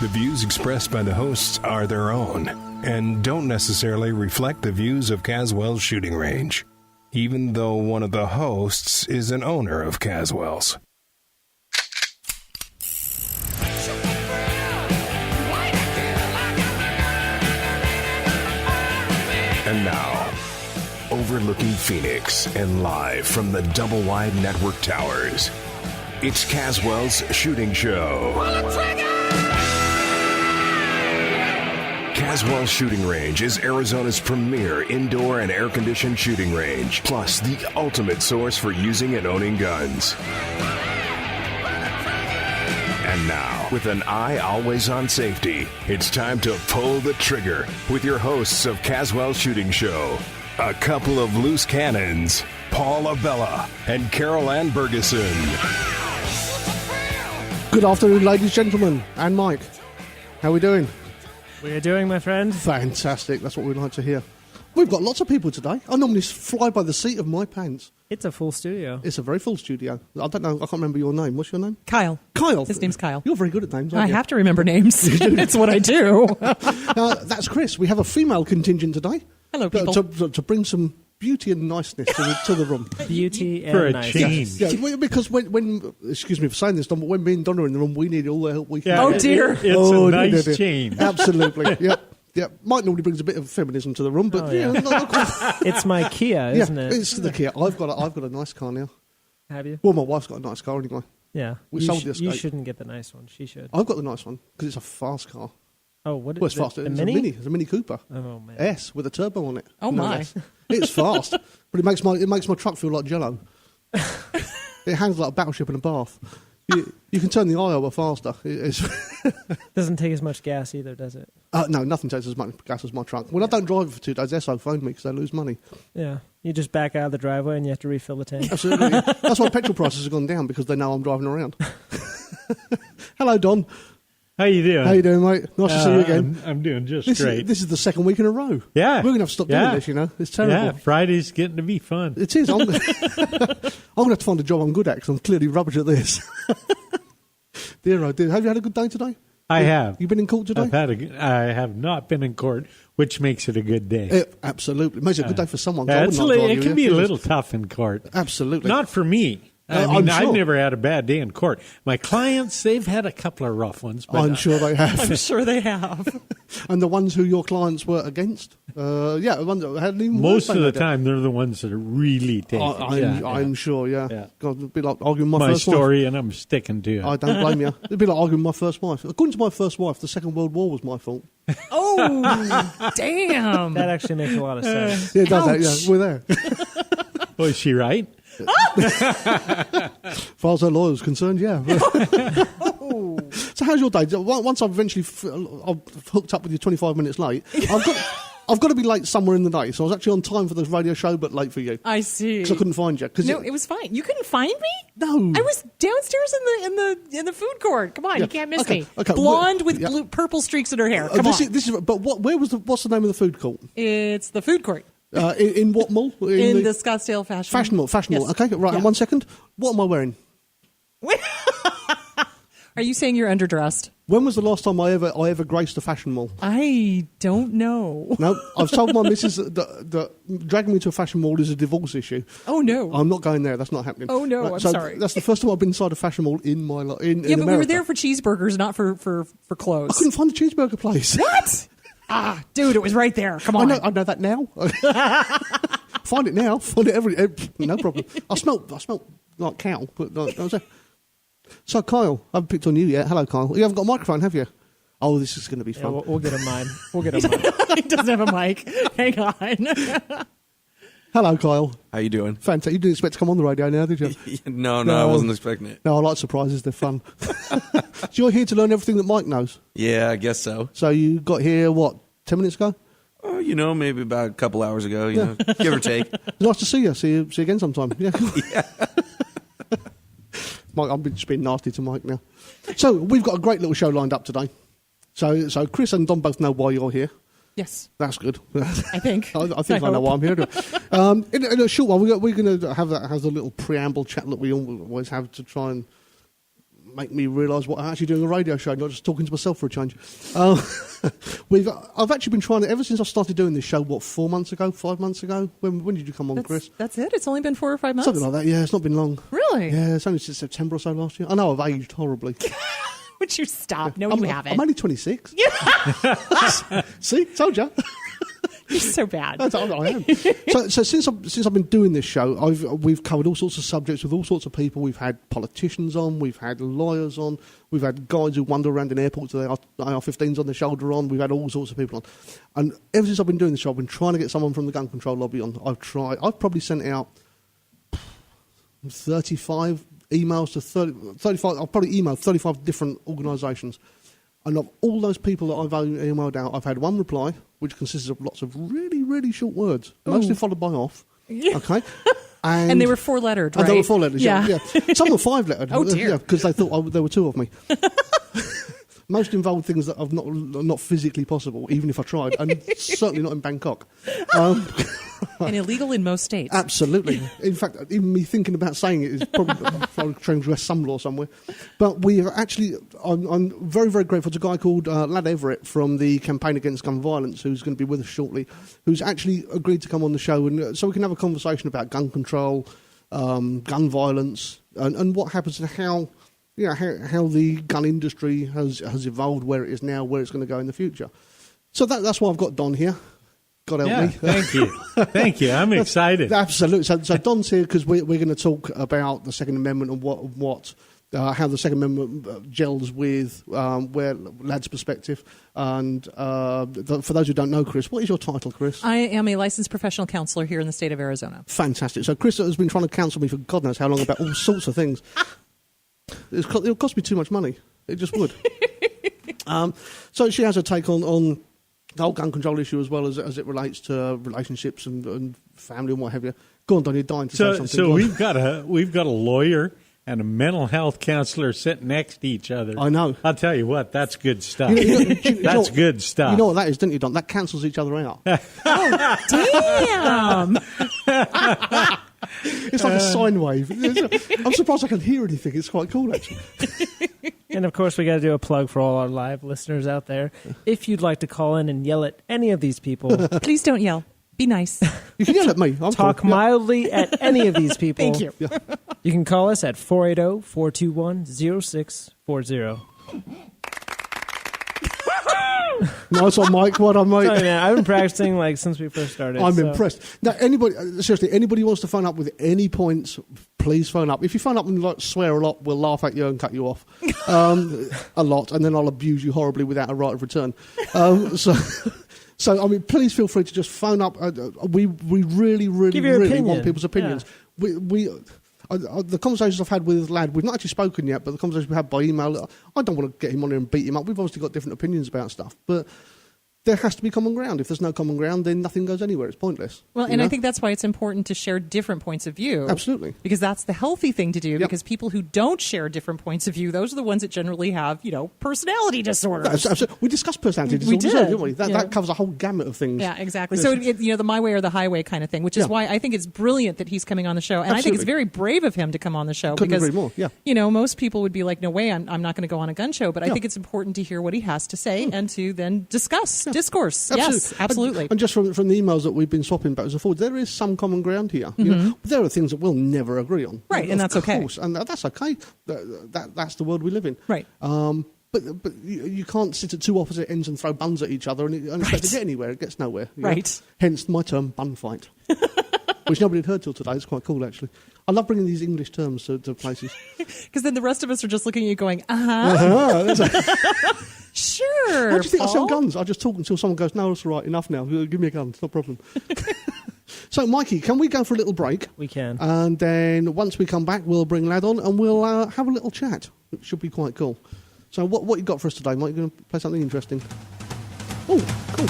The views expressed by the hosts are their own and don't necessarily reflect the views of Caswells Shooting Range, even though one of the hosts is an owner of Caswells. And now, overlooking Phoenix and live from the Double Wide Network Towers, it's Caswells Shooting Show. Caswells Shooting Range is Arizona's premier indoor and air-conditioned shooting range, plus the ultimate source for using and owning guns. And now, with an eye always on safety, it's time to pull the trigger with your hosts of Caswells Shooting Show, a couple of loose cannons, Paul Abella and Carol Ann Bergeson. Good afternoon, ladies and gentlemen, and Mike. How are we doing? We are doing, my friend. Fantastic. That's what we'd like to hear. We've got lots of people today. I normally fly by the seat of my pants. It's a full studio. It's a very full studio. I don't know. I can't remember your name. What's your name? Kyle. Kyle. His name's Kyle. You're very good at names, aren't I you? have to remember names. It's what I do. That's Kris. We have a female contingent today. Hello, people. To bring some beauty and niceness to the room. Beauty and for a nice. change. Yeah, because when excuse me for saying this, Don, but when me and Donna are in the room, we need all the help we can. Yeah, Oh, dear. It's a nice dear. change. Absolutely. Yep. Mike normally brings a bit of feminism to the room, but not quite. It's my Kia, isn't it? It's the Kia. I've got a nice car now. Have you? Well, my wife's got a nice car anyway. Yeah. We you sold the Escape. You shouldn't get the nice one. She should. I've got the nice one because it's a fast car. Oh, what is Well, it's fast. it? It's A Mini? It's a Mini Cooper. Oh, man. S with a turbo on it. Oh, No my. S. It's fast, but it makes my truck feel like Jello. It hangs like a battleship in a bath. You can turn the eye over faster. Doesn't take as much gas either, does it? No, nothing takes as much gas as my truck. When I don't drive it for 2 days, SO phone me because they lose money. Yeah. You just back out of the driveway and you have to refill the tank. Absolutely. That's why petrol prices have gone down, because they know I'm driving around. Hello, Don. How you doing? How you doing, mate? Nice to see you again. I'm doing just This great. is the second week in a row. Yeah. We're going to have to stop doing this, you know. It's terrible. Yeah, Friday's getting to be fun. It is. I'm going to have to find a job I'm good at, because I'm clearly rubbish at this. Dear, oh dear. Have you had a good day today? I have. You been in court today? I have not been in court, which makes it a good day. Absolutely. It makes it a good day for someone. 'Cause I wouldn't like It to argue can with be you. a little tough in court. Absolutely. Not for me. I'm sure. I've never had a bad day in court. My clients, they've had a couple of rough ones. But I'm sure they have. I'm sure they have. And the ones who your clients were against? The ones that had even most worse of the than time, they're the ones that are really taking it. I'm sure, yeah. God, it'd be like arguing my first story, and I'm sticking to it. wife. I don't blame you. It'd be like arguing my first wife. According to my first wife, the Second World War was my fault. Oh, damn. That actually makes a lot of sense. Yeah, it does that, Ouch. yeah. We're there. Oh, is she right? As far as her lawyer was concerned, yeah. So how's your day? Once I've eventually I've hooked up with you 25 minutes late, I've got to be late somewhere in the day. So I was actually on time for this radio show, but late for you. I see. Because I couldn't find you. No, it was fine. You couldn't find me? No. I was downstairs in the food court. Come on, Yeah. you can't miss Okay, me. okay. Blonde with Yeah. purple streaks in her hair. Come on. But what's the name of the food court? It's the food court. In what mall? In the Scottsdale Fashion Mall. Fashion Mall. Yes. Okay, right. Yeah. 1 second. What am I wearing? Are you saying you're underdressed? When was the last time I ever graced a fashion mall? I don't know. No, I've told my missus that dragging me to a fashion mall is a divorce issue. Oh, no. I'm not going there. That's not happening. Oh, no, I'm sorry. That's the first time I've been inside a fashion mall in my life. In Yeah, but America. we were there for cheeseburgers, not for I clothes. couldn't find the cheeseburger place. What? Dude, it was right there. Come on. I know that now. Find it now. Find it no problem. I smell like cow, but So, Kyle, I haven't picked on you yet. Hello, Kyle. You haven't got a microphone, have you? Oh, this is going to be Yeah, fun. we'll get a mic. We'll get a mic. He doesn't have a mic. Hang on. Hello, Kyle. How you doing? Fantastic. You didn't expect to come on the radio now, did you? No, I wasn't expecting it. No, I like surprises. They're fun. So you're here to learn everything that Mike knows. Yeah, I guess so. So you got here, 10 minutes ago? Oh, maybe about a couple hours ago, you know, give or take. Nice to see you. See you again sometime. Yeah. Yeah. Mike, I'm just being nasty to Mike now. So we've got a great little show lined up today. So Kris and Don both know why you're here. Yes. That's good. I think. I think I know why I'm here. In a short while, we're going to have a little preamble chat that we always have to try and make me realise what I'm actually doing a radio show, not just talking to myself for a change. I've actually been trying it ever since I started doing this show. 4 months ago, 5 months ago? When did you come on, Kris? That's it? It's only been 4 or 5 months? Something like that, yeah. It's not been long. Really? Yeah, it's only since September or so last year. I know I've aged horribly. Would you stop? No, you haven't. I'm only 26. See? Told you. You're so bad. I am. So since I've been doing this show, we've covered all sorts of subjects with all sorts of people. We've had politicians on, we've had lawyers on, we've had guys who wander around in airports with their AR-15s on their shoulder on. We've had all sorts of people on. And ever since I've been doing this show, I've been trying to get someone from the gun control lobby on. I've probably sent out 35 emails to 35. I've probably emailed 35 different organisations. And of all those people that I've emailed out, I've had one reply, which consists of lots of really, really short words, mostly followed by off. Okay. And they were 4-lettered, right? And they were 4 letters, yeah. Some were 5-lettered. Oh, dear. Because they thought there were 2 of me. Most involved things that are not physically possible, even if I tried, and certainly not in Bangkok. And illegal in most states. Absolutely. In fact, even me thinking about saying it is probably transgress some law somewhere. But we have actually, I'm very, very grateful to a guy called Ladd Everett from the Campaign Against Gun Violence, who's going to be with us shortly, who's actually agreed to come on the show, and so we can have a conversation about gun control, gun violence, and what happens and how the gun industry has evolved, where it is now, where it's going to go in the future. So that's why I've got Don here. God help me. Thank you. Thank you. I'm excited. Absolutely. So Don's here because we're going to talk about the Second Amendment and how the Second Amendment gels with where Ladd's perspective. And for those who don't know, Kris, what is your title, Kris? I am a licensed professional counselor here in the state of Arizona. Fantastic. So Kris has been trying to counsel me for God knows how long about all sorts of things. It'll cost me too much money. It just would. So she has a take on the whole gun control issue as well as it relates to relationships and family and what have you. Go on, Don, you're dying to say something. So we've got a lawyer and a mental health counselor sitting next to each other. I know. I'll tell you what, that's good stuff. That's good stuff. You know what that is, don't you, Don? That cancels each other out. Damn! It's like a sine wave. I'm surprised I can hear anything. It's quite cool, actually. And of course, we got to do a plug for all our live listeners out there. If you'd like to call in and yell at any of these people, Please don't yell. Be nice. You can yell at me. talk mildly at any of these people. Thank you. Yeah. You can call us at 480-421-0640. Nice one, Mike. Well done, mate. Sorry, man. I've been practicing since we first started. I'm so. impressed. Now, anybody wants to phone up with any points, please phone up. If you phone up and swear a lot, we'll laugh at you and cut you off a lot, and then I'll abuse you horribly without a right of return. So, I mean, please feel free to just phone up. We really, really, really want people's opinions. Yeah. The conversations I've had with Ladd, we've not actually spoken yet, but the conversations we've had by email, I don't want to get him on here and beat him up. We've obviously got different opinions about stuff, but there has to be common ground. If there's no common ground, then nothing goes anywhere. It's pointless. Well, and I think that's why it's important to share different points of view. Absolutely. Because that's the healthy thing to do, Yep. because people who don't share different points of view, those are the ones that generally have, personality disorders. We discussed personality We disorders, did. didn't we? That covers a whole gamut of things. Yeah, exactly. So, the my way or the highway kind of thing, which is why I think it's brilliant that he's coming on the show. And I think it's very brave of him to come on the show. Couldn't because, agree more, yeah. Most people would be like, no way, I'm not going to go on a gun show. But I think it's important to hear what he has to say and to then discuss, discourse. Absolutely. Yes, absolutely. And just from the emails that we've been swapping backwards and forwards, there is some common ground here. There are things that we'll never agree on. Right, and that's okay. Of course, and that's okay. That's the world we live in. Right. But you can't sit at two opposite ends and throw buns at each other and expect to get anywhere. It gets nowhere. Right. Hence my term, bun fight. Which nobody had heard till today. It's quite cool, actually. I love bringing these English terms to places. Because then the rest of us are just looking at you going, sure. How do you think I sell Paul? guns? I just talk until someone goes, no, that's all right, enough now. Give me a gun, it's no problem. So, Mikey, can we go for a little break? We can. And then once we come back, we'll bring Ladd on and we'll have a little chat. It should be quite cool. So what you got for us today, Mike? You going to play something interesting? Oh, cool.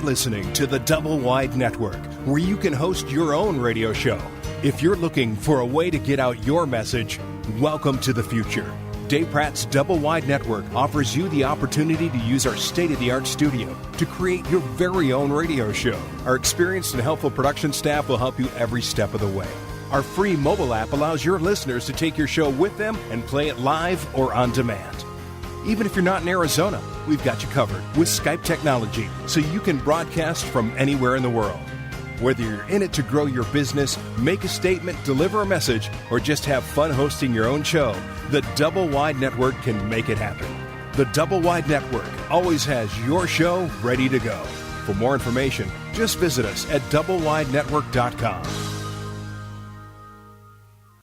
listening to the Double Wide Network, where you can host your own radio show. If you're looking for a way to get out your message, welcome to the future. Dave Pratt's Double Wide Network offers you the opportunity to use our state-of-the-art studio to create your very own radio show. Our experienced and helpful production staff will help you every step of the way. Our free mobile app allows your listeners to take your show with them and play it live or on demand. Even if you're not in Arizona, we've got you covered with Skype technology so you can broadcast from anywhere in the world. Whether you're in it to grow your business, make a statement, deliver a message, or just have fun hosting your own show, the Double Wide Network can make it happen. The Double Wide Network always has your show ready to go. For more information, just visit us at doublewidenetwork.com.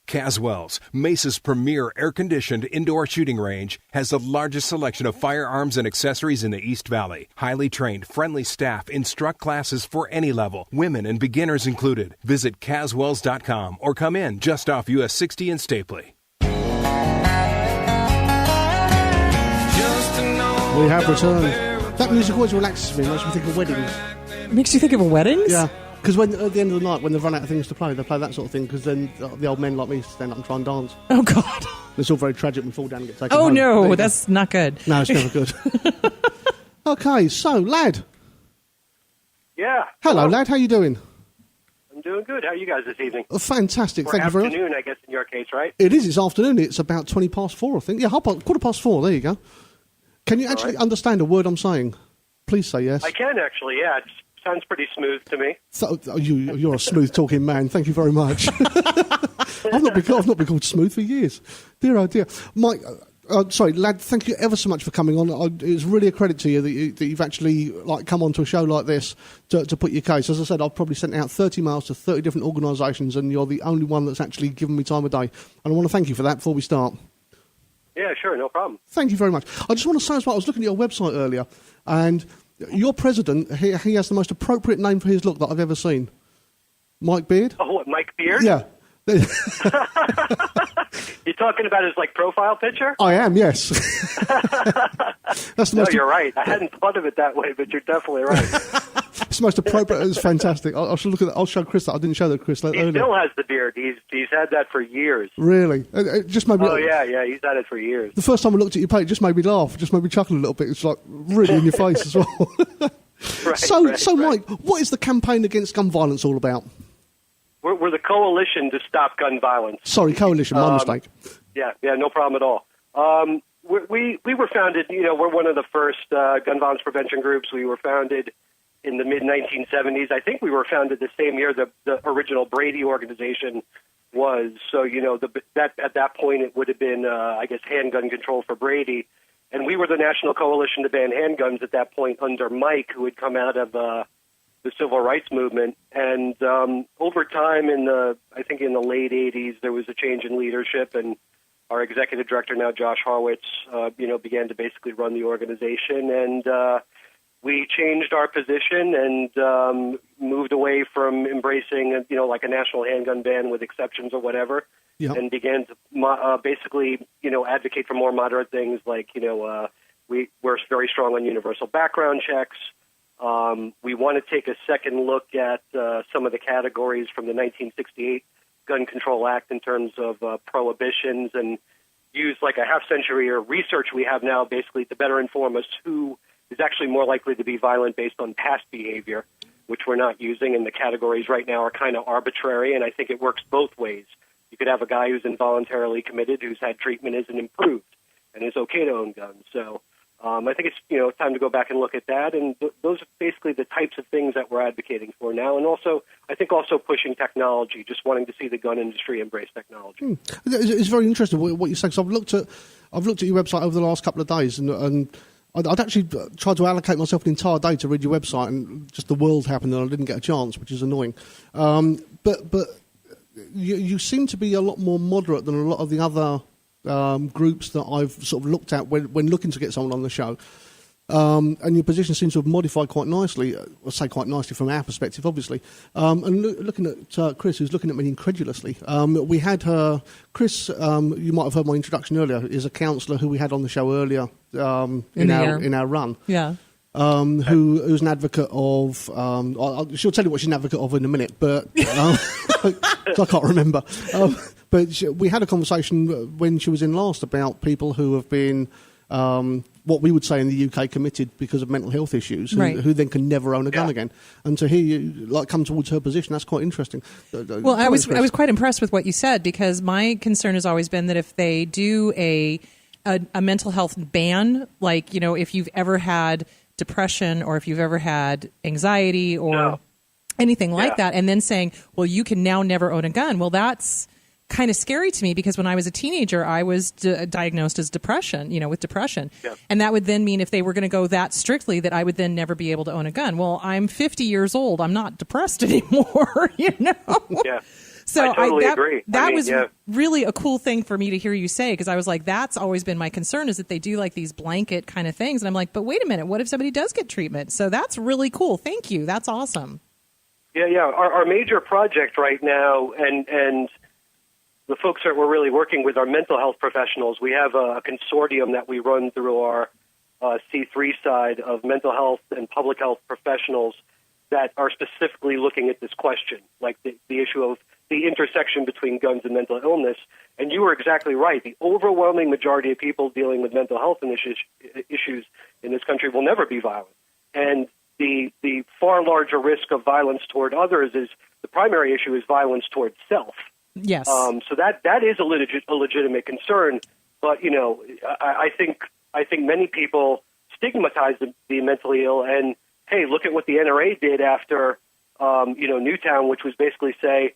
Caswells, Mesa's premier air-conditioned indoor shooting range, has the largest selection of firearms and accessories in the East Valley. Highly trained, friendly staff instruct classes for any level, women and beginners included. Visit Caswells.com or come in just off US 60 in Stapley. We have returned. That music always relaxes me. It makes me think of weddings. Makes you think of weddings? Yeah. Because when at the end of the night, when they've run out of things to play, they play that sort of thing, because then the old men like me stand up and try and dance. Oh, God. It's all very tragic. We fall down and get taken Oh, home. no, that's not good. No, it's never good. Okay, so, Ladd. Yeah. Hello, Ladd. How you doing? I'm doing good. How are you guys this evening? Fantastic. Or Thank you very much. afternoon, I guess, in your case, right? It is. It's afternoon. It's about 20 past 4, I think. Yeah, 4:15. There you go. Can you actually understand a word I'm saying? Please say yes. I can, actually, yeah. It sounds pretty smooth to me. So, you're a smooth-talking man. Thank you very much. I've not been called smooth for years. Dear, oh dear. Mike, sorry, Ladd, thank you ever so much for coming on. It's really a credit to you that you've actually come onto a show like this to put your case. As I said, I've probably sent out 30 mails to 30 different organisations, and you're the only one that's actually given me time of day. And I want to thank you for that before we start. Yeah, sure, no problem. Thank you very much. I just want to say as well, I was looking at your website earlier, and your president, he has the most appropriate name for his look that I've ever seen. Mike Beard? Oh, what, Mike Beard? Yeah. You're talking about his, profile picture? I am, yes. That's the No, most you're right. I hadn't thought of it that way, but you're definitely right. It's the most appropriate. It's fantastic. I should look at that. I'll show Chris that. I didn't show that Chris He earlier. still has the beard. He's had that for years. Really? It just made me. Oh, yeah, he's had it for years. The first time I looked at your page, it just made me laugh. It just made me chuckle a little bit. It's really in your face as well. So, Mike, what is the campaign against gun violence all about? We're the Coalition to Stop Gun Violence. Sorry, Coalition. My mistake. Yeah, no problem at all. We were founded, we're one of the first gun violence prevention groups. We were founded in the mid-1970s. I think we were founded the same year the original Brady organization was. So, at that point it would have been, handgun control for Brady. And we were the National Coalition to Ban Handguns at that point under Mike, who had come out of the Civil Rights Movement. And over time, in the late 80s, there was a change in leadership, and our executive director now, Josh Horwitz, began to basically run the organization. And we changed our position and moved away from embracing, a national handgun ban with exceptions or whatever, and began to basically, advocate for more moderate things like, we're very strong on universal background checks. We want to take a second look at some of the categories from the 1968 Gun Control Act in terms of prohibitions, and use a half-century or research we have now basically to better inform us who is actually more likely to be violent based on past behavior, which we're not using, and the categories right now are kind of arbitrary, and I think it works both ways. You could have a guy who's involuntarily committed, who's had treatment, isn't improved, and is okay to own guns. So I think it's time to go back and look at that, and those are basically the types of things that we're advocating for now, and also I think also pushing technology, just wanting to see the gun industry embrace technology. It's very interesting what you say, because I've looked at your website over the last couple of days, and I'd actually tried to allocate myself an entire day to read your website, and just the world happened and I didn't get a chance, which is annoying. But you seem to be a lot more moderate than a lot of the other groups that I've sort of looked at when looking to get someone on the show. And your position seems to have modified quite nicely, I say quite nicely from our perspective, obviously. And looking at Kris, who's looking at me incredulously, we had Kris, you might have heard my introduction earlier, is a counsellor who we had on the show earlier in our run. Yeah. who's an advocate of. She'll tell you what she's an advocate of in a minute, but I can't remember. But we had a conversation when she was in last about people who have been what we would say in the UK committed because of mental health issues, who then can never own a gun again. And to hear you come towards her position, that's quite interesting. Well, I was quite impressed with what you said, because my concern has always been that if they do a mental health ban, like, if you've ever had depression or if you've ever had anxiety or anything like that, and then saying, well, you can now never own a gun. Well, that's kind of scary to me, because when I was a teenager, I was diagnosed as depression, with depression. Yeah. And that would then mean if they were going to go that strictly, that I would then never be able to own a gun. Well, I'm 50 years old. I'm not depressed anymore, Yeah. So I totally agree. That was really a cool thing for me to hear you say, because I was like, that's always been my concern, is that they do like these blanket kind of things. And I'm like, but wait a minute, what if somebody does get treatment? So that's really cool. Thank you. That's awesome. Yeah. Our major project right now, and the folks that we're really working with are mental health professionals. We have a consortium that we run through our C3 side of mental health and public health professionals that are specifically looking at this question, like the issue of the intersection between guns and mental illness. And you were exactly right. The overwhelming majority of people dealing with mental health issues in this country will never be violent. And the far larger risk of violence toward others is the primary issue is violence toward self. Yes. So that is a legitimate concern, but I think many people stigmatize the mentally ill. And hey, look at what the NRA did after Newtown, which was basically say,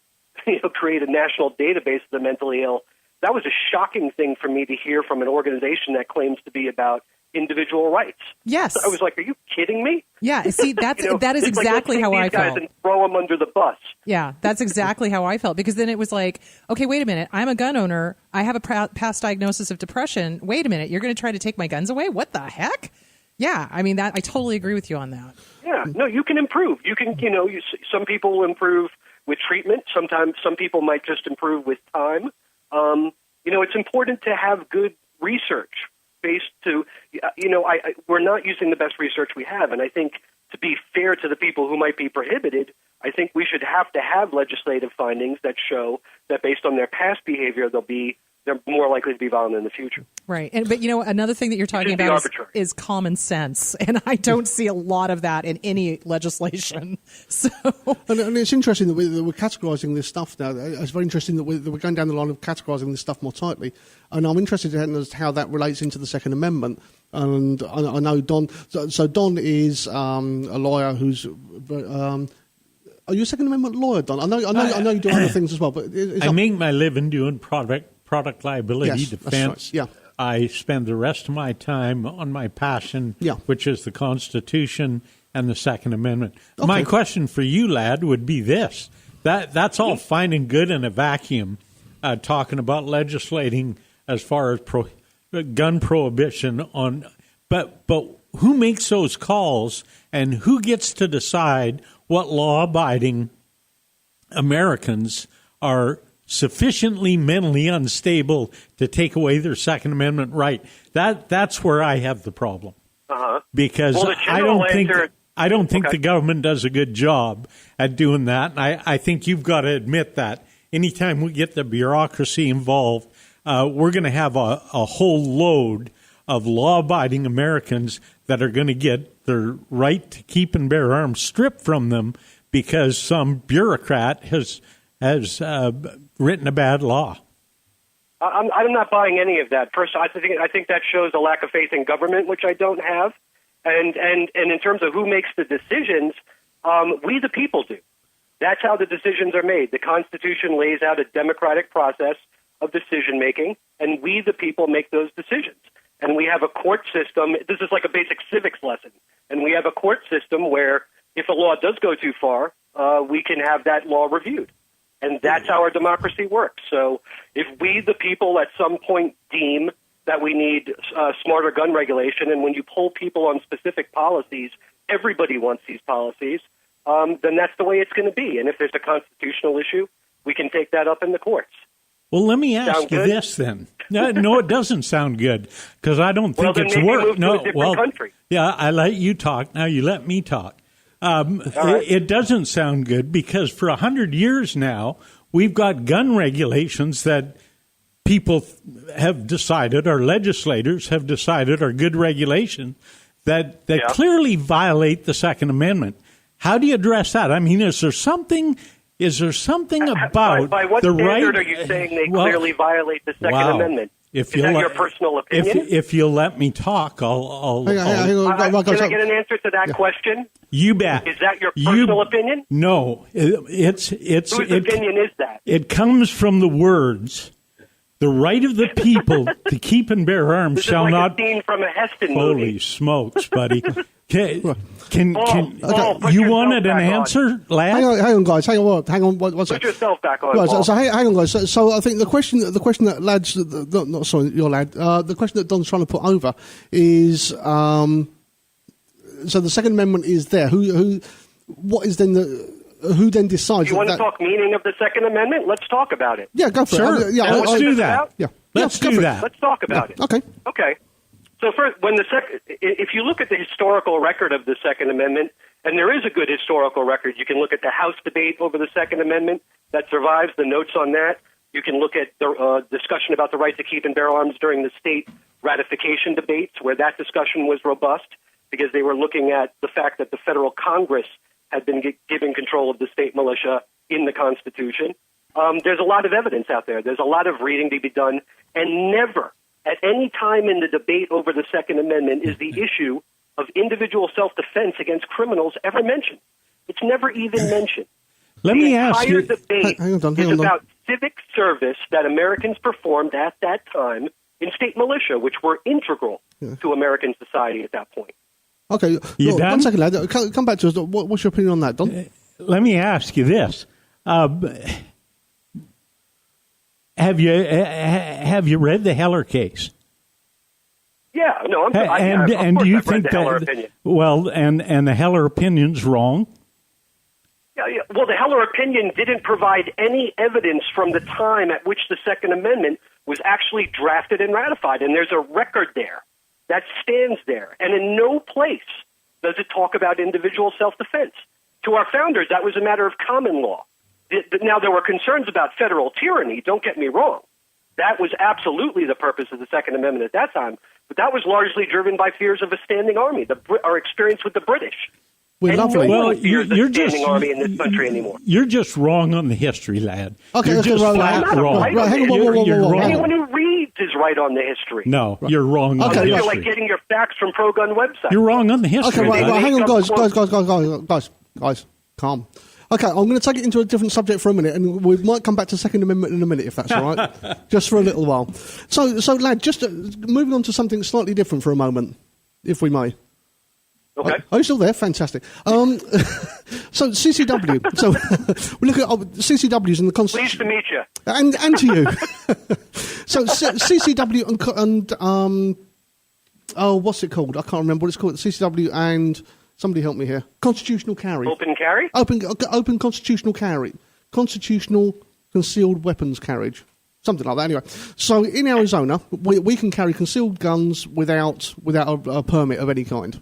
create a national database of the mentally ill. That was a shocking thing for me to hear from an organization that claims to be about individual rights. Yes. So I was like, are you kidding me? Yeah, see, that is exactly how I felt. And throw them under the bus. Yeah, that's exactly how I felt, because then it was like, okay, wait a minute, I'm a gun owner, I have a past diagnosis of depression, wait a minute, you're going to try to take my guns away? What the heck? Yeah, I mean, I totally agree with you on that. Yeah, no, you can improve. You can, some people will improve with treatment. Sometimes some people might just improve with time. It's important to have good research based to, we're not using the best research we have. And I think to be fair to the people who might be prohibited, I think we should have to have legislative findings that show that based on their past behavior, they're more likely to be violent in the future. Right. But another thing that you're talking about is common sense. And I don't see a lot of that in any legislation. So, and it's interesting that we're categorising this stuff now. It's very interesting that we're going down the line of categorising this stuff more tightly. And I'm interested in how that relates into the Second Amendment. And I know Don. So Don is a lawyer who's. Are you a Second Amendment lawyer, Don? I know you do other things as well. But I make my living doing product liability defense. Right. Yeah. I spend the rest of my time on my passion, which is the Constitution and the Second Amendment. Okay. My question for you, Ladd, would be this. That's all fine and good in a vacuum, talking about legislating as far as gun prohibition on, but who makes those calls and who gets to decide what law-abiding Americans are sufficiently mentally unstable to take away their Second Amendment right? That's where I have the problem. Because I don't think the government does a good job at doing that. And I think you've got to admit that. Anytime we get the bureaucracy involved, we're going to have a whole load of law-abiding Americans that are going to get their right to keep and bear arms stripped from them because some bureaucrat has written a bad law. I'm not buying any of that. First, I think that shows a lack of faith in government, which I don't have. And in terms of who makes the decisions, we the people do. That's how the decisions are made. The Constitution lays out a democratic process of decision making, and we the people make those decisions. And we have a court system. This is like a basic civics lesson. And we have a court system where if a law does go too far, we can have that law reviewed. And that's how our democracy works. So if we, the people, at some point deem that we need smarter gun regulation, and when you poll people on specific policies, everybody wants these policies, then that's the way it's going to be. And if there's a constitutional issue, we can take that up in the courts. Well, let me ask you this then. No, it doesn't sound good because I don't think it's worth. No, country. Yeah, I let you talk. Now you let me talk. It doesn't sound good because for 100 years now we've got gun regulations that people have decided, our legislators have decided, are good regulation that clearly violate the Second Amendment. How do you address that? I mean, is there something about by what the standard right? Are you saying they clearly violate the Second Amendment? Is that your personal opinion? If you'll let me talk, I'll Can I get an answer to that question? You bet. Is that your personal opinion? No, it's whose opinion is that? It comes from the words. The right of the people to keep and bear arms this shall is like not. A scene from a Heston Holy movie. Smokes, buddy! Can Paul, you wanted an answer, lad? Hang on, guys. Hang on. Put yourself back on. Right, so hang on, guys. So I think the question that Ladd's not sorry, your lad. The question that Don's trying to put over is so the Second Amendment is there. What is then who then decides? You want to talk meaning of the Second Amendment? Let's talk about it. Yeah, go for it. Yeah, let's do that. Yeah, let's do that. Let's talk about it. Okay. So first, if you look at the historical record of the Second Amendment, and there is a good historical record, you can look at the House debate over the Second Amendment that survives, the notes on that. You can look at the discussion about the right to keep and bear arms during the state ratification debates, where that discussion was robust because they were looking at the fact that the federal Congress had been given control of the state militia in the Constitution. There's a lot of evidence out there. There's a lot of reading to be done, and never at any time in the debate over the Second Amendment is the issue of individual self-defense against criminals ever mentioned. It's never even mentioned. Let me ask you. The entire debate is about civic service that Americans performed at that time in state militia, which were integral to American society at that point. Okay. You done? 1 second, lad. Come back to us. What's your opinion on that, Don? Let me ask you this. Have you read the Heller case? Yeah, no, and do you think that? Well, and the Heller opinion's wrong. Yeah. Well, the Heller opinion didn't provide any evidence from the time at which the Second Amendment was actually drafted and ratified, and there's a record there that stands there. And in no place does it talk about individual self-defense. To our founders, that was a matter of common law. Now, there were concerns about federal tyranny, don't get me wrong. That was absolutely the purpose of the Second Amendment at that time, but that was largely driven by fears of a standing army, our experience with the British. We're lovely. No you're just army in this country anymore. You're just wrong on the history, lad. Okay, you're just flat wrong. Right, hang on, you're wrong. Anyone who reads is right on the history. No, you're wrong on the history. You're like getting your facts from pro-gun websites. You're wrong on the history. Okay, right, hang on, guys, calm. Okay, I'm going to take it into a different subject for a minute, and we might come back to Second Amendment in a minute, if that's all right, just for a little while. So, lad, just moving on to something slightly different for a moment, if we may. Okay. Are you still there? Fantastic. So CCW. So we look at CCWs and the Pleased to meet you. And to you. So CCW and what's it called? I can't remember what it's called. CCW and somebody help me here. Constitutional carry. Open carry. Open constitutional carry. Constitutional concealed weapons carriage. Something like that, anyway. So in Arizona, we can carry concealed guns without a permit of any kind.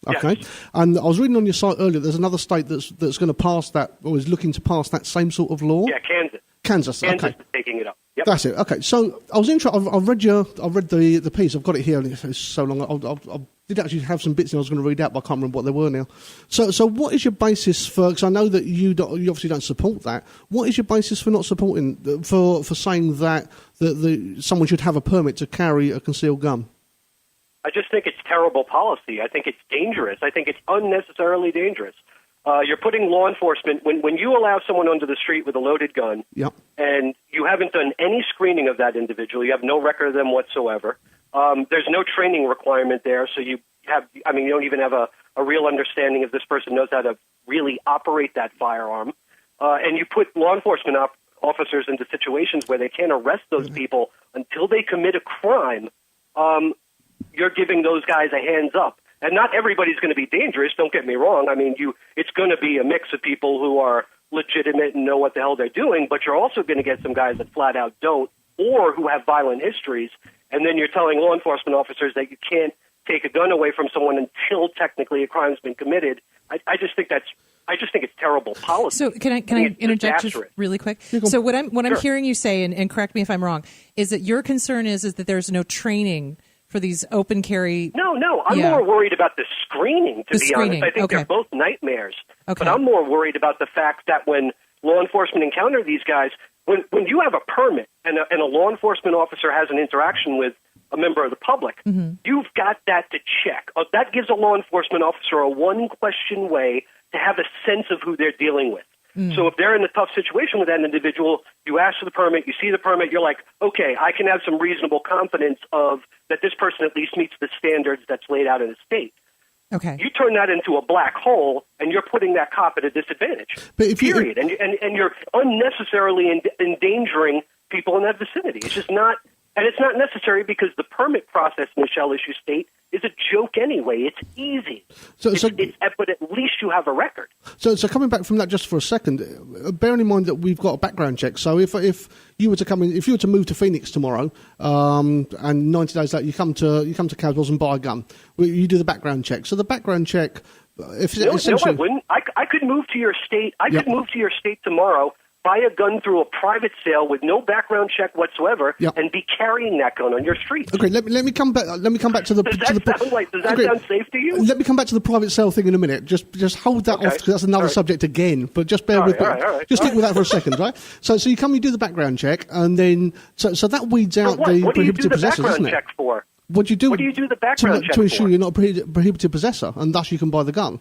Okay, yes. And I was reading on your site earlier. There's another state that's going to pass that, or is looking to pass that same sort of law. Yeah, Kansas. Kansas. Okay, is taking it up. Yep. That's it. Okay, so I was interested. I've read the piece. I've got it here. And it's so long. I did actually have some bits I was going to read out, but I can't remember what they were now. So what is your basis for? Because I know that you obviously don't support that. What is your basis for not supporting for saying that someone should have a permit to carry a concealed gun? I just think it's terrible policy. I think it's dangerous. I think it's unnecessarily dangerous. You're putting law enforcement, when you allow someone onto the street with a loaded gun, yep, and you haven't done any screening of that individual, you have no record of them whatsoever, there's no training requirement there, so you don't even have a real understanding if this person knows how to really operate that firearm, and you put law enforcement officers into situations where they can't arrest those people until they commit a crime. You're giving those guys a hands up. And not everybody's going to be dangerous, don't get me wrong. I mean, it's going to be a mix of people who are legitimate and know what the hell they're doing, but you're also going to get some guys that flat out don't, or who have violent histories, and then you're telling law enforcement officers that you can't take a gun away from someone until technically a crime's been committed. I just think it's terrible policy. So can I interject just really quick? So what I'm hearing you say, and correct me if I'm wrong, is that your concern is that there's no training for these open carry. No, I'm more worried about the screening. To be honest, I think they're both nightmares. Okay. But I'm more worried about the fact that when law enforcement encounter these guys, when you have a permit and a law enforcement officer has an interaction with a member of the public, you've got that to check. That gives a law enforcement officer a one-question way to have a sense of who they're dealing with. So if they're in a tough situation with that individual, you ask for the permit, you see the permit, you're like, okay, I can have some reasonable confidence of that this person at least meets the standards that's laid out in the state. Okay. You turn that into a black hole, and you're putting that cop at a disadvantage, period. And you're unnecessarily endangering people in that vicinity. It's just not, and it's not necessary because the permit process in the shell issue state is a joke anyway. It's easy. But at least you have a record. So coming back from that just for a second, bearing in mind that we've got a background check. So if you were to come in, if you were to move to Phoenix tomorrow, and 90 days later you come to Caswells and buy a gun, you do the background check. So the background check, no, I wouldn't. I could move to your state. I could move to your state tomorrow, buy a gun through a private sale with no background check whatsoever, and be carrying that gun on your street. Okay, let me come back. Let me come back to the. Does that sound safe to you? Let me come back to the private sale thing in a minute. Just hold that off because that's another subject again. But just bear with me. Just stick with that for a second, right? So you come, you do the background check, and then so that weeds out the prohibited possessors, doesn't it? Check for? What do you do? What do you do the background check to ensure for? you're not a prohibited possessor, and thus you can buy the gun.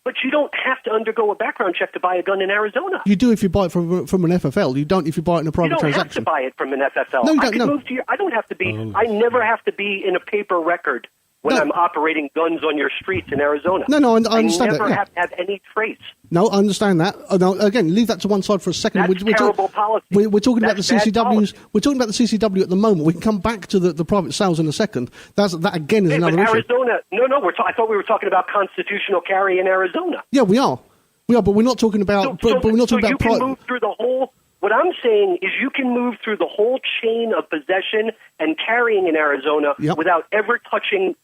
But you don't have to undergo a background check to buy a gun in Arizona. You do if you buy it from an FFL. You don't if you buy it in a private transaction. You don't have to buy it from an FFL. No, you don't. I don't have to be. I never have to be in a paper record when I'm operating guns on your streets in Arizona. No, I understand that. I never have to have any trace. No, I understand that. No, again, leave that to one side for a second. That's terrible policy. We're talking about the CCWs. We're talking about the CCW at the moment. We can come back to the private sales in a second. That again is another issue. Arizona, no. I thought we were talking about constitutional carry in Arizona. Yeah, we are, but we're not talking about. But we're not talking about. You can move through the whole. What I'm saying is you can move through the whole chain of possession and carrying in Arizona without ever touching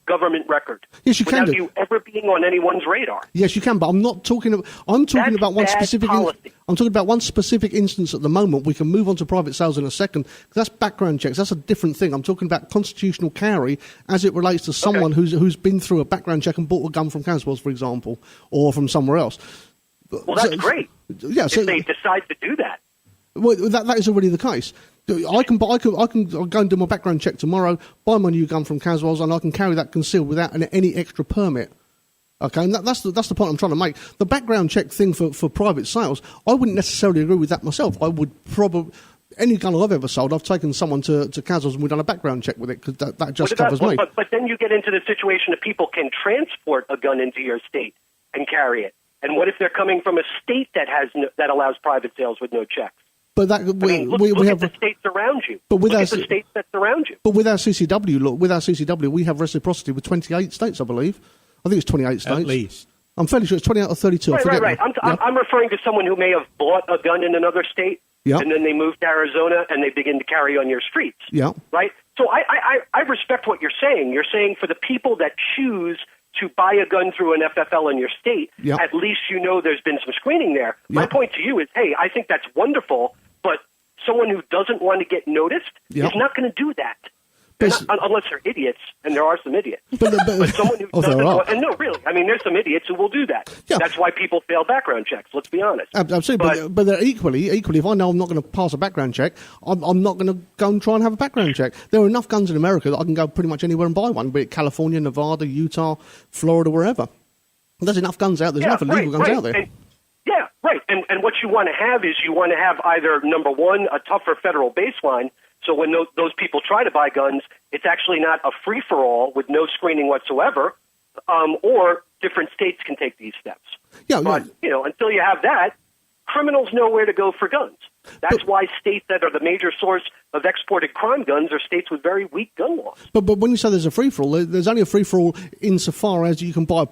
government record. Yes, you can. Without you ever being on anyone's radar. Yes, you can. But I'm not talking. I'm talking about one specific. I'm talking about one specific instance at the moment. We can move on to private sales in a second. That's background checks. That's a different thing. I'm talking about constitutional carry as it relates to someone who's been through a background check and bought a gun from Caswells, for example, or from somewhere else. Well, that's great. Yeah, if they decide to do that. Well, that is already the case. I can go and do my background check tomorrow, buy my new gun from Caswells, and I can carry that concealed without any extra permit. Okay, and that's the point I'm trying to make. The background check thing for private sales, I wouldn't necessarily agree with that myself. I would probably. Any gun I've ever sold, I've taken someone to Caswells and we've done a background check with it because that just covers me. But then you get into the situation that people can transport a gun into your state and carry it. And what if they're coming from a state that allows private sales with no checks? But that look at the states around you. But with look at the states that surround you. But with our CCW, we have reciprocity with 28 states, I believe. I think it's 28 states. At least. I'm fairly sure it's 28 or 32. Right. I'm referring to someone who may have bought a gun in another state, and then they move to Arizona and they begin to carry on your streets. Yeah. Right? So I respect what you're saying. You're saying for the people that choose to buy a gun through an FFL in your state, at least you know there's been some screening there. My point to you is, hey, I think that's wonderful, but someone who doesn't want to get noticed is not going to do that. Unless they're idiots, and there are some idiots. But someone who doesn't want, and no, really, I mean, there's some idiots who will do that. Yeah. That's why people fail background checks, let's be honest. Absolutely, but they're equally, if I know I'm not going to pass a background check, I'm not going to go and try and have a background check. There are enough guns in America that I can go pretty much anywhere and buy one, be it California, Nevada, Utah, Florida, wherever. There's enough guns out there. There's enough illegal guns out there. And what you want to have is you want to have either, number one, a tougher federal baseline, so when those people try to buy guns, it's actually not a free-for-all with no screening whatsoever, or different states can take these steps. But, until you have that, criminals know where to go for guns. That's why states that are the major source of exported crime guns are states with very weak gun laws. But when you say there's a free-for-all, there's only a free-for-all insofar as you can buy a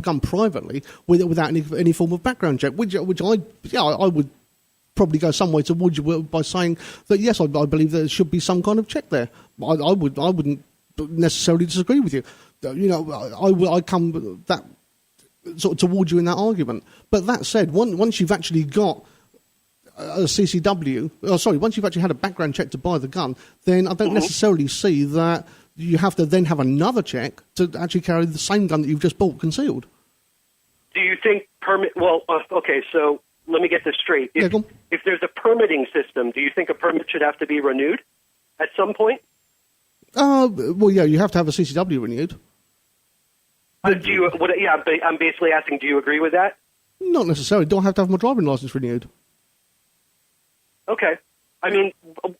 gun privately without any form of background check, which I would probably go some way towards you by saying that, yes, I believe there should be some kind of check there. I wouldn't necessarily disagree with you. I come that sort of towards you in that argument. But that said, once you've actually got a CCW, once you've actually had a background check to buy the gun, then I don't necessarily see that you have to then have another check to actually carry the same gun that you've just bought concealed. Do you think okay, so let me get this straight. If there's a permitting system, do you think a permit should have to be renewed at some point? Well, yeah, you have to have a CCW renewed. I'm basically asking, do you agree with that? Not necessarily. Do I have to have my driving license renewed? Okay. I mean,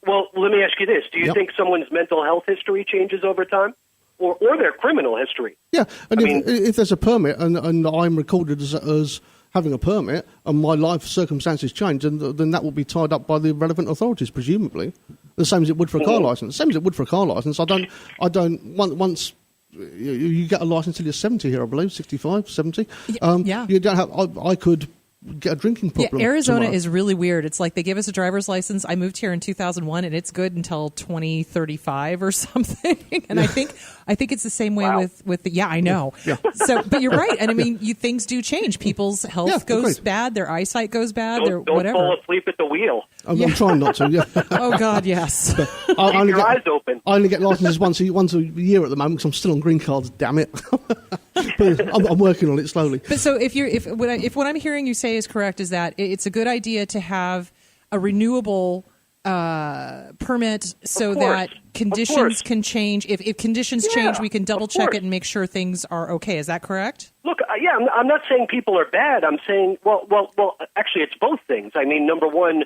well, let me ask you this. Do you think someone's mental health history changes over time? Or their criminal history? Yeah, and if there's a permit and I'm recorded as having a permit and my life circumstances change, then that will be tied up by the relevant authorities, presumably. The same as it would for a car license. Same as it would for a car license. Once you get a license till you're 70 here, I believe, 65, 70. You don't have. I could get a drinking problem. Yeah, Arizona tomorrow. is really weird. It's like they give us a driver's license. I moved here in 2001, and it's good until 2035 or something. And I think it's the same way with the. Yeah, I know. Yeah. So, but you're right. And I mean, things do change. People's health goes bad. Their eyeyesight goes bad. Don't fall asleep at the wheel. I'm trying not to. Yeah. Oh God, yes. Keep your eyes open. I only get licenses once a year at the moment because I'm still on green cards. Damn it! But I'm working on it slowly. But so if what I'm hearing you say is correct, is that it's a good idea to have a renewable permit so that conditions can change. If conditions change, we can double check it and make sure things are okay. Is that correct? Look, I'm not saying people are bad. I'm saying, well, actually, it's both things. I mean, number one,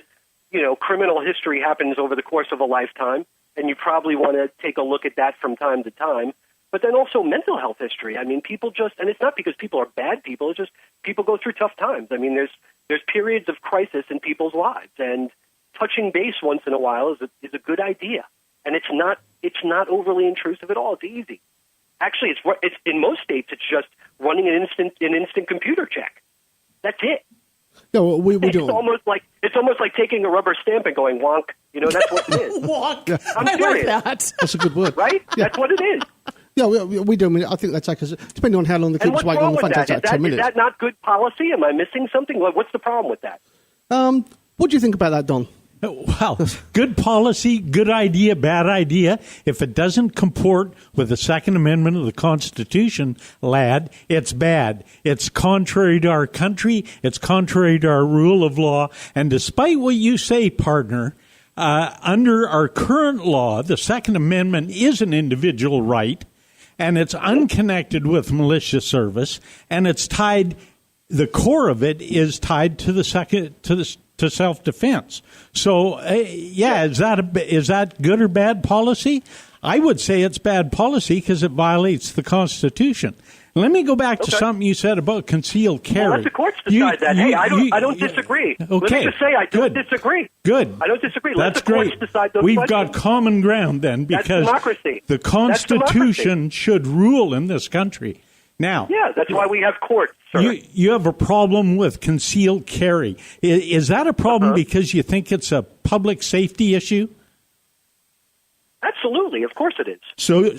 criminal history happens over the course of a lifetime, and you probably want to take a look at that from time to time. But then also mental health history. I mean, people and it's not because people are bad people, it's just people go through tough times. I mean, there's periods of crisis in people's lives, and touching base once in a while is a good idea. And it's not overly intrusive at all. It's easy. Actually, it's in most states, it's just running an instant computer check. That's it. Yeah, well, we do. It's almost like taking a rubber stamp and going wonk. That's what it is. Wonk. Yeah. I'm serious. Like that. That's a good word, right? Yeah. That's what it is. Yeah, we do. I mean, I think that takes us, depending on how long the keeps waiting on the phone, takes like 10 minutes. Is that not good policy? Am I missing something? What's the problem with that? What do you think about that, Don? Well, good policy, good idea, bad idea. If it doesn't comport with the Second Amendment of the Constitution, Ladd, it's bad. It's contrary to our country. It's contrary to our rule of law. And despite what you say, partner, under our current law, the Second Amendment is an individual right, and it's unconnected with militia service, and it's tied. The core of it is tied to to self-defense. So, is that good or bad policy? I would say it's bad policy because it violates the Constitution. Let me go back to something you said about concealed carry. Well, let the courts decide that. I don't disagree. Okay. Let me just say I don't disagree. Good. I don't disagree. That's let the courts great. decide those We've questions. got common ground then because that's democracy. The Constitution should rule in this country. Now, yeah, that's why we have courts, sir. You have a problem with concealed carry. Is that a problem because you think it's a public safety issue? Absolutely, of course it is.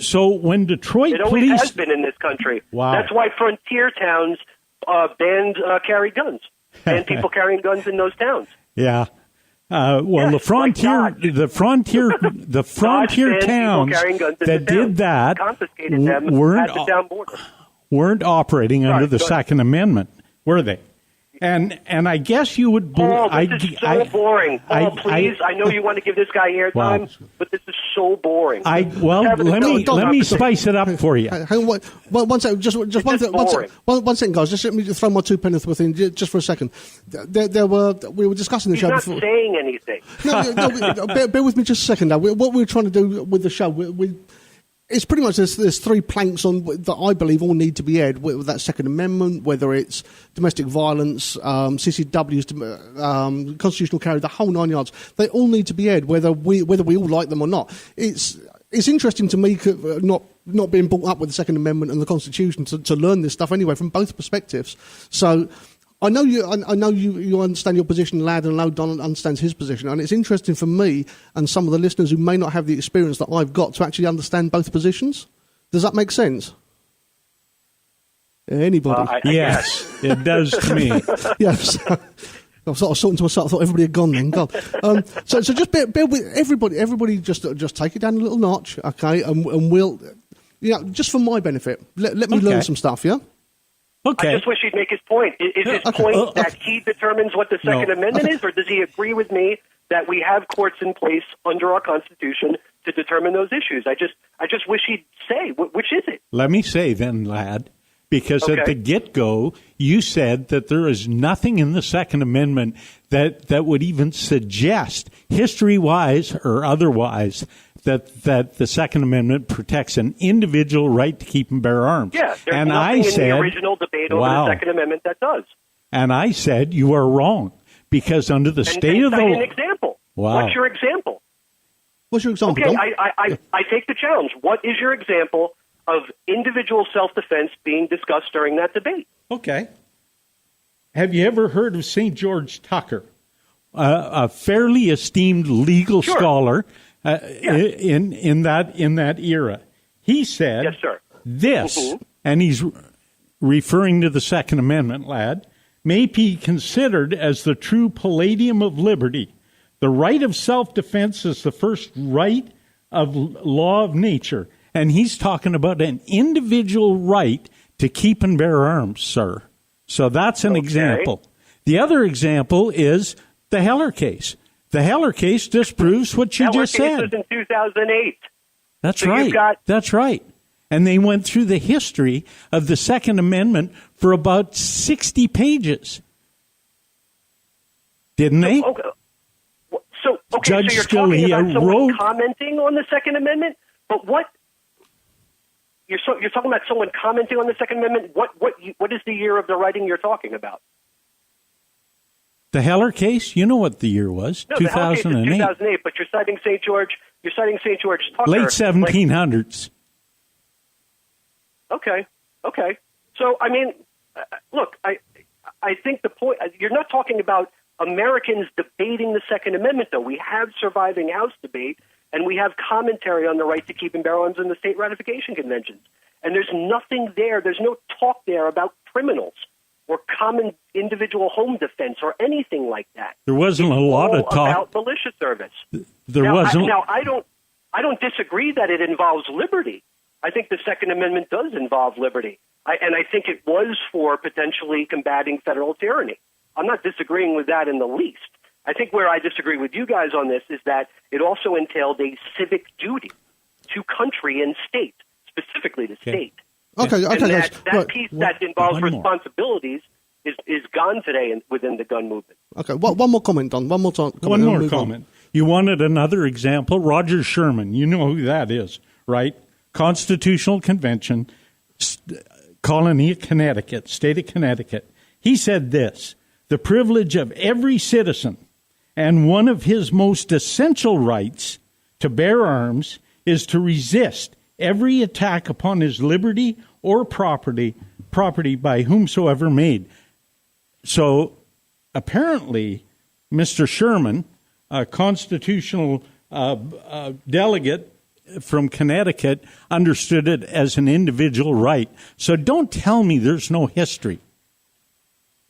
So when Detroit it always police has been in this country. Wow. That's why frontier towns banned carry guns and people carrying guns in those towns. Yeah. The frontier towns that did that confiscated them at the town border. Weren't operating under the Second Amendment, were they? And I guess you would. This is so boring. Paul, please. I know you want to give this guy airtime, but this is so boring. Let me spice it up for you. Hang on, one second, just one second, guys. Just let me throw my 2 pence worth in just for a second. We were discussing the show before. He's not saying anything. No, bear with me just a second. Now, what we're trying to do with the show, it's pretty much there's three planks on that I believe all need to be aired with that Second Amendment, whether it's domestic violence, CCWs, constitutional carry, the whole 9 yards. They all need to be aired, whether we all like them or not. It's interesting to me not being brought up with the Second Amendment and the Constitution to learn this stuff anyway from both perspectives. So I know you understand your position, Ladd, and I know Don understands his position, and it's interesting for me and some of the listeners who may not have the experience that I've got to actually understand both positions. Does that make sense? Anybody? Yes, it does to me. Yes. I was sort of talking to myself. I thought everybody had gone then. God. So just bear with everybody. Everybody just take it down a little notch, okay? And we'll, just for my benefit, let me learn some stuff, yeah? Okay. I just wish he'd make his point. Is his point that he determines what the Second Amendment is, or does he agree with me that we have courts in place under our Constitution to determine those issues? I just wish he'd say, which is it? Let me say then, Ladd, because at the get-go, you said that there is nothing in the Second Amendment that would even suggest, history-wise or otherwise, that the Second Amendment protects an individual right to keep and bear arms. Yeah, there's nothing in the original debate over the Second Amendment that does. And I said you are wrong, because under the state of the law... an example. Wow. What's your example? What's your example, Okay, Tom? I take the challenge. What is your example of individual self-defense being discussed during that debate? Okay. Have you ever heard of St. George Tucker, a fairly esteemed legal scholar in that era? He said, yes, sir. This, and he's referring to the Second Amendment, Ladd, may be considered as the true palladium of liberty. The right of self-defense is the first right of law of nature. And he's talking about an individual right to keep and bear arms, sir. So that's an example. The other example is the Heller case. The Heller case disproves what you just said. Heller case was in 2008. That's right. That's right. And they went through the history of the Second Amendment for about 60 pages. Didn't they? So you're talking about someone commenting on the Second Amendment? But what? You're talking about someone commenting on the Second Amendment? What is the year of the writing you're talking about? The Heller case? You know what the year was? No, 2008. The Heller case is 2008, but you're citing St. George. You're citing St. George Tucker. Late 1700s. Okay. So, I mean, look, I think the point, you're not talking about Americans debating the Second Amendment, though. We have surviving House debate, and we have commentary on the right to keep and bear arms in the state ratification conventions. And there's nothing there. There's no talk there about criminals or common individual home defense or anything like that. There wasn't a lot of talk about militia service. Wasn't. I don't disagree that it involves liberty. I think the Second Amendment does involve liberty, and I think it was for potentially combating federal tyranny. I'm not disagreeing with that in the least. I think where I disagree with you guys on this is that it also entailed a civic duty to country and state, specifically to state. Okay, and guys. That piece that involves responsibilities is gone today within the gun movement. Okay, one more comment, Don. One more comment. One more comment. You wanted another example? Roger Sherman. You know who that is, right? Constitutional Convention, colony of Connecticut, state of Connecticut. He said this: the privilege of every citizen and one of his most essential rights to bear arms is to resist every attack upon his liberty or property by whomsoever made. So apparently, Mr. Sherman, a constitutional delegate from Connecticut, understood it as an individual right. So don't tell me there's no history.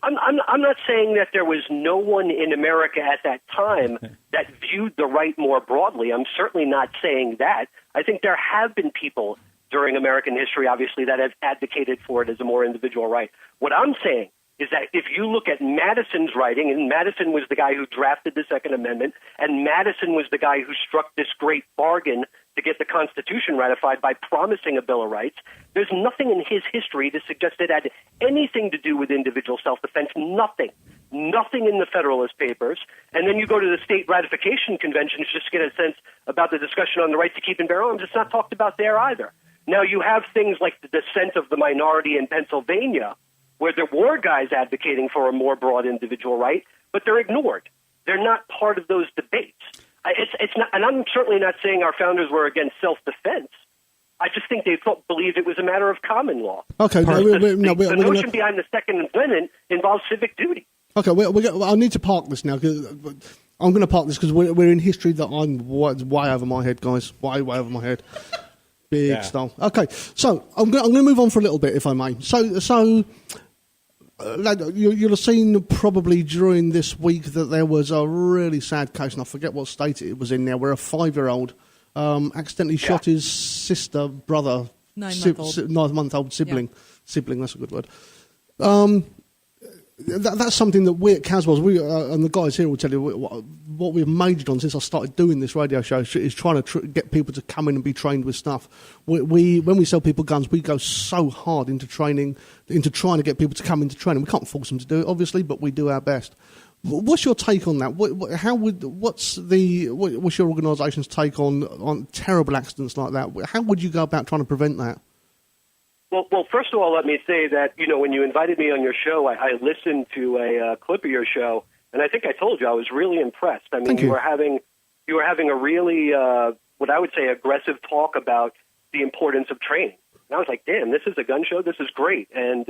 I'm not saying that there was no one in America at that time that viewed the right more broadly. I'm certainly not saying that. I think there have been people during American history, obviously, that have advocated for it as a more individual right. What I'm saying is that if you look at Madison's writing, and Madison was the guy who drafted the Second Amendment, and Madison was the guy who struck this great bargain to get the Constitution ratified by promising a Bill of Rights. There's nothing in his history to suggest it had anything to do with individual self-defense. Nothing in the Federalist Papers. And then you go to the state ratification conventions just to get a sense about the discussion on the right to keep and bear arms. It's not talked about there either. Now you have things like the dissent of the minority in Pennsylvania, where there were guys advocating for a more broad individual right, but they're ignored. They're not part of those debates. It's not, and I'm certainly not saying our founders were against self-defense. I just think they believed it was a matter of common law. Okay, the notion behind the Second Amendment involves civic duty. Okay, I need to park this now. I'm going to park this because we're in history that I'm way over my head, guys. Way over my head. Big style. Okay, so I'm going to move on for a little bit, if I may. So. You'll have seen probably during this week that there was a really sad case, and I forget what state it was in now, where a 5-year-old accidentally shot his sister, brother, 9-month-old sibling. Yeah. Sibling, that's a good word. That's something that we at Caswells, and the guys here will tell you, what we've majored on since I started doing this radio show is trying to get people to come in and be trained with stuff. When we sell people guns, we go so hard into training, into trying to get people to come into training. We can't force them to do it, obviously, but we do our best. What's your take on that? What's your organisation's take on terrible accidents like that? How would you go about trying to prevent that? Well, first of all, let me say that, when you invited me on your show, I listened to a clip of your show, and I think I told you I was really impressed. I mean, you were having a really, what I would say, aggressive talk about the importance of training. And I was like, damn, this is a gun show. This is great. And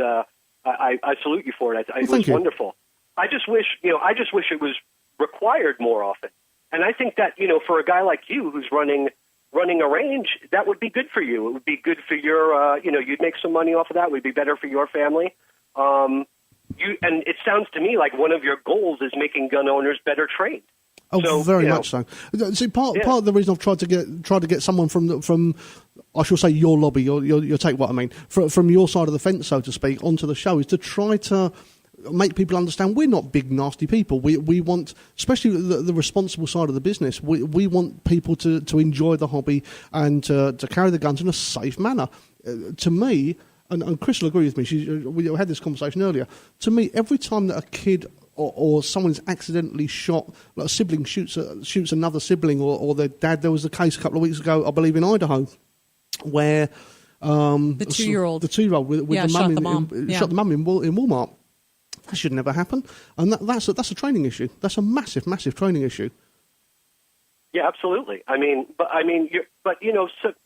I salute you for it. It was wonderful. I just wish it was required more often. And I think that, for a guy like you who's running a range, that would be good for you. It would be good for your, you'd make some money off of that. It would be better for your family. And it sounds to me like one of your goals is making gun owners better trained. Oh, so, very much so. See, part of the reason I've tried to get someone from I shall say your lobby, you'll take what I mean, from your side of the fence, so to speak, onto the show, is to try to make people understand we're not big nasty people. We want, especially the responsible side of the business, we want people to enjoy the hobby and to carry the guns in a safe manner. To me, and Kris will agree with me, we had this conversation earlier, to me, every time that a kid or someone is accidentally shot, like a sibling shoots another sibling or their dad, there was a case a couple of weeks ago, I believe in Idaho, where the 2-year-old with shot the mom in Walmart. That should never happen, and that's a training issue. That's a massive training issue. Yeah, absolutely. So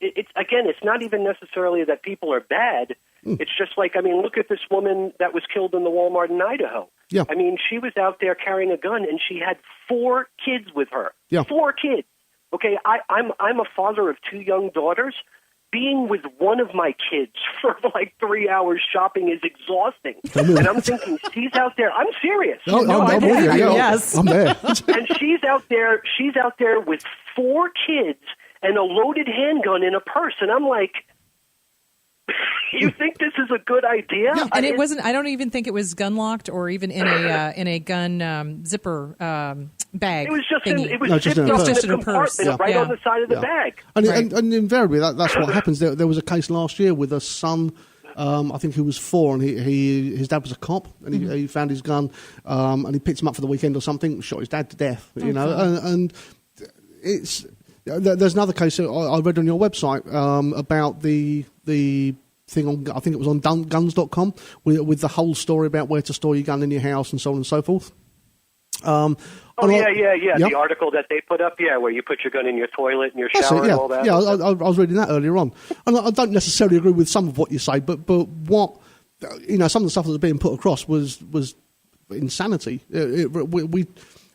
it's not even necessarily that people are bad. It's just like, look at this woman that was killed in the Walmart in Idaho. Yeah. She was out there carrying a gun, and she had 4 kids with her. Yeah. 4 kids. Okay, I'm a father of 2 young daughters. Being with one of my kids for like 3 hours shopping is exhausting. And I'm thinking, she's out there. I'm serious. I'm with you. Yes. I'm there. And she's out there with 4 kids and a loaded handgun in a purse. And I'm like, you think this is a good idea? Yeah, and it wasn't. I don't even think it was gun locked or even in a gun zipper bag. It was just thingy. it was just in a purse, right on the side of the bag. And invariably, that's what happens. There was a case last year with a son. I think he was 4, and his dad was a cop, and he found his gun, and he picked him up for the weekend or something, shot his dad to death. And it's. There's another case I read on your website about the thing on, I think it was on guns.com, with the whole story about where to store your gun in your house and so on and so forth. The article that they put up, where you put your gun in your toilet and your shower and all that. Yeah, I was reading that earlier on. And I don't necessarily agree with some of what you say, but what, some of the stuff that was being put across was insanity.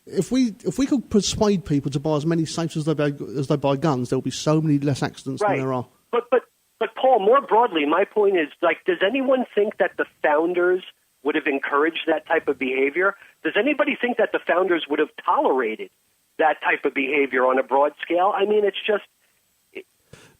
If we could persuade people to buy as many safes as they buy guns, there will be so many less accidents than there are. But Paul, more broadly, my point is, does anyone think that the founders would have encouraged that type of behavior? Does anybody think that the founders would have tolerated that type of behavior on a broad scale? It's just...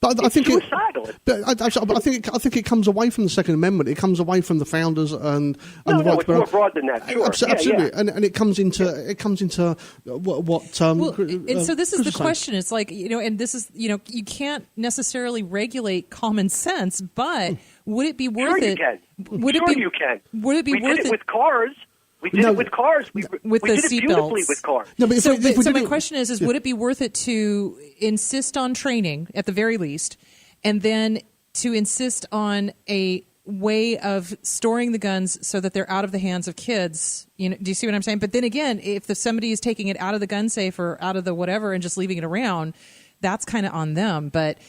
But I think suicidal. I think it comes away from the Second Amendment. It comes away from the founders and the right. It's more broad than that. Sure. Absolutely, Yeah. And it comes into what. And so this is the saying. question. It's like, and this is, you can't necessarily regulate common sense, but would it be worth it? You can. Would it be worth it? We did it with cars. We did it with cars. We with we the did it seat beautifully belts. with cars. No, but So my question is would it be worth it to insist on training at the very least, and then to insist on a way of storing the guns so that they're out of the hands of kids? Do you see what I'm saying? But then again, if somebody is taking it out of the gun safe or out of the whatever and just leaving it around, that's kind of on them. But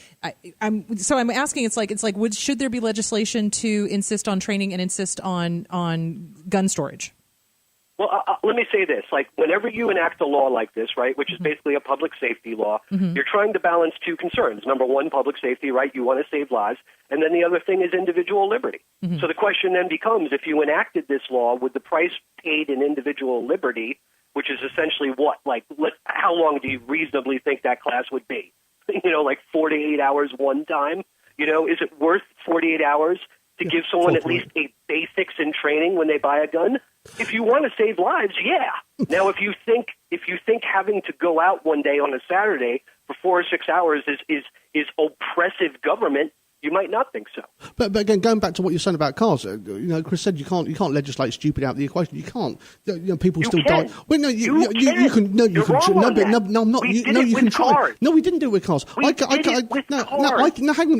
I'm asking, it's like should there be legislation to insist on training and insist on gun storage? Well, let me say this. Like, whenever you enact a law like this, right, which is basically a public safety law, you're trying to balance two concerns. Number one, public safety, right? You want to save lives. And then the other thing is individual liberty. So the question then becomes, if you enacted this law, would the price paid in individual liberty, which is essentially what? Like, how long do you reasonably think that class would be? Like 48 hours one time? Is it worth 48 hours to give someone at least a basics in training when they buy a gun? If you want to save lives, yeah. Now, if you think having to go out one day on a Saturday for 4 or 6 hours is oppressive government, you might not think so. But again, going back to what you're saying about cars, Kris said you can't legislate stupid out of the equation. You can't. People still die. Well, no, you can. No, you can. No, I'm not. We did it with cars. No, we didn't do it with cars. We did it with cars.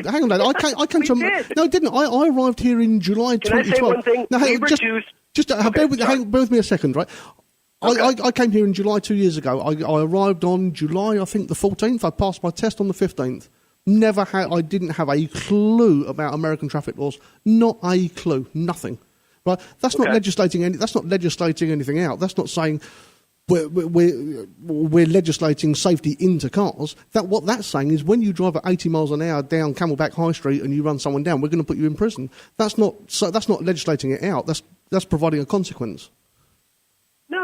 Hang on, Dad. I came to. No, I didn't. I arrived here in July 2012. Can I say one thing? Bear with me a second, right? Okay. I came here in July 2 years ago. I arrived on July, I think, the 14th. I passed my test on the 15th. I didn't have a clue about American traffic laws. Not a clue. Nothing. Right? That's not legislating anything out. That's not saying we're legislating safety into cars. What that's saying is when you drive at 80 miles an hour down Camelback High Street and you run someone down, we're going to put you in prison. That's not legislating it out. That's providing a consequence.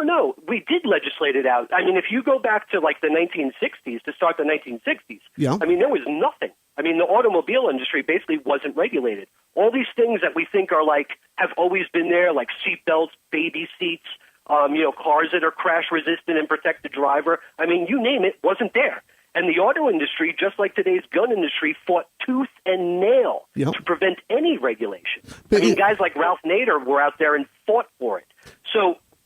No, we did legislate it out. I mean, if you go back to like the 1960s, to start the 1960s, I mean, there was nothing. I mean, the automobile industry basically wasn't regulated. All these things that we think are have always been there, like seat belts, baby seats, cars that are crash resistant and protect the driver. I mean, you name it, wasn't there. And the auto industry, just like today's gun industry, fought tooth and nail to prevent any regulation. Guys like Ralph Nader were out there and fought for it.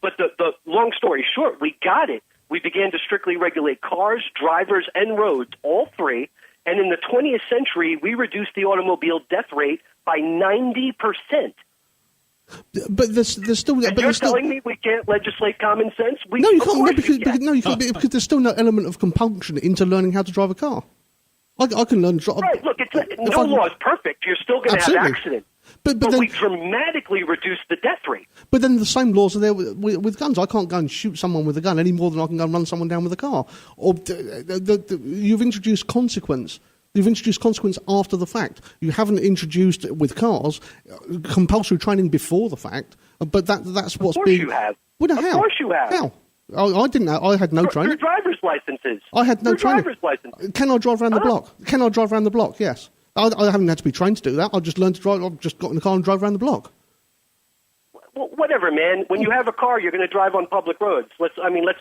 But the long story short, we got it. We began to strictly regulate cars, drivers, and roads, all three. And in the 20th century, we reduced the automobile death rate by 90%. But there's still. And you're telling me we can't legislate common sense? No, you can't. Because there's still no element of compulsion into learning how to drive a car. I can learn to drive. Right. Look, no law is perfect. You're still going to have accidents. But then, we dramatically reduced the death rate. But then the same laws are there with guns. I can't go and shoot someone with a gun any more than I can go and run someone down with a car. Or you've introduced consequence. You've introduced consequence after the fact. You haven't introduced with cars compulsory training before the fact. But that's what's being. Of course you have. Well, of course you have. How? I didn't. I had no training. Your driver's licenses. I had no training. Driver's licenses. Can I drive around the block? Can I drive around the block? Yes. I haven't had to be trained to do that. I just learned to drive. I've just got in the car and drive around the block. Well, whatever, man. When you have a car, you're going to drive on public roads. Let's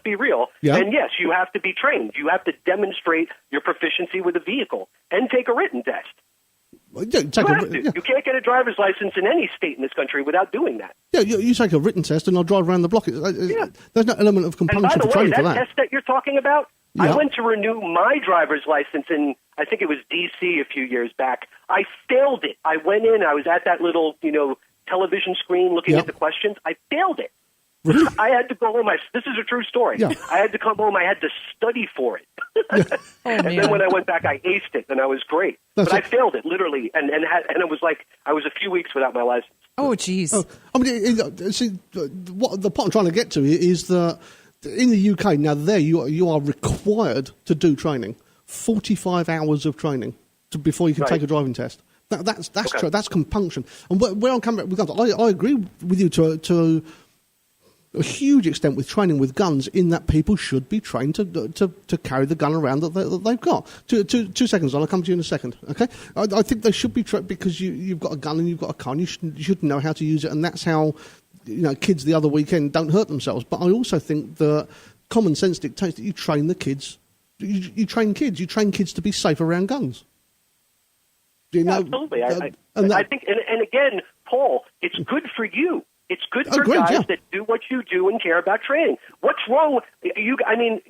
be real. Yeah. And yes, you have to be trained. You have to demonstrate your proficiency with a vehicle and take a written test. You can't get a driver's license in any state in this country without doing that. Yeah, you take a written test and I'll drive around the block. There's no element of compulsion for training for that. That test that you're talking about, I went to renew my driver's license in, I think it was D.C. a few years back. I failed it. I went in, I was at that little, television screen looking at the questions. I failed it. Really? I had to go home. This is a true story. Yeah. I had to come home. I had to study for it. And then when I went back, I aced it, and I was great. I failed it, literally. And it was like I was a few weeks without my license. Oh, jeez. What the point I'm trying to get to is that in the UK, now you are required to do training, 45 hours of training before you can take a driving test. That's true. That's compunction. And where I'm coming with guns, I agree with you to a huge extent with training with guns, in that people should be trained to carry the gun around that they've got. Two seconds, I'll come to you in a second. Okay, I think they should be trained because you've got a gun and you've got a car, and you should know how to use it, and that's how kids the other weekend don't hurt themselves. But I also think that common sense dictates that you train the kids. You train kids to be safe around guns. Absolutely. I think, and again, Paul, it's good for you. It's good for guys that do what you do and care about training. What's wrong with you? I mean,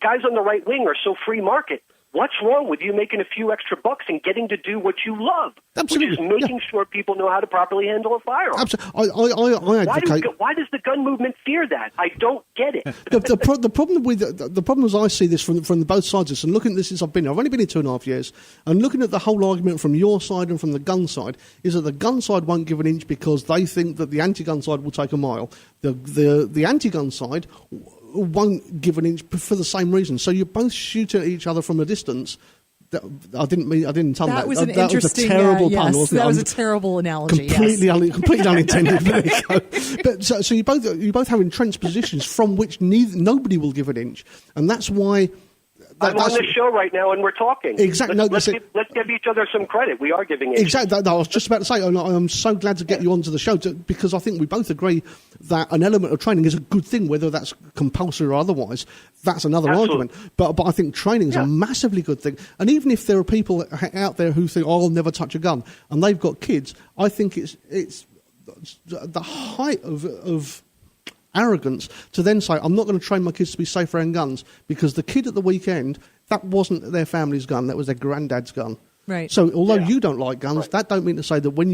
guys on the right wing are so free market. What's wrong with you making a few extra bucks and getting to do what you love? Absolutely. Which is making sure people know how to properly handle a firearm. Absolutely. I advocate. Why does the gun movement fear that? I don't get it. The problem as I see this from both sides of this, and looking at this since I've been here, I've only been here 2.5 years, and looking at the whole argument from your side and from the gun side, is that the gun side won't give an inch because they think that the anti-gun side will take a mile. The anti-gun side won't give an inch for the same reason. So you're both shooting at each other from a distance. I didn't tell that. That was an interesting. That was a terrible pun, wasn't it? That was a terrible analogy. Completely unintended. But there you go. But so you both have entrenched positions from which nobody will give an inch, and that's why. I'm on this show right now, and we're talking. Exactly. Let's give each other some credit. We are giving it. Exactly. I was just about to say, I'm so glad to get you onto the show because I think we both agree that an element of training is a good thing, whether that's compulsory or otherwise. That's another argument. But I think training is a massively good thing. And even if there are people out there who think, I'll never touch a gun, and they've got kids, I think it's the height of arrogance to then say, I'm not going to train my kids to be safe around guns because the kid at the weekend, that wasn't their family's gun, that was their granddad's gun. Right. So although you don't like guns, that don't mean to say that when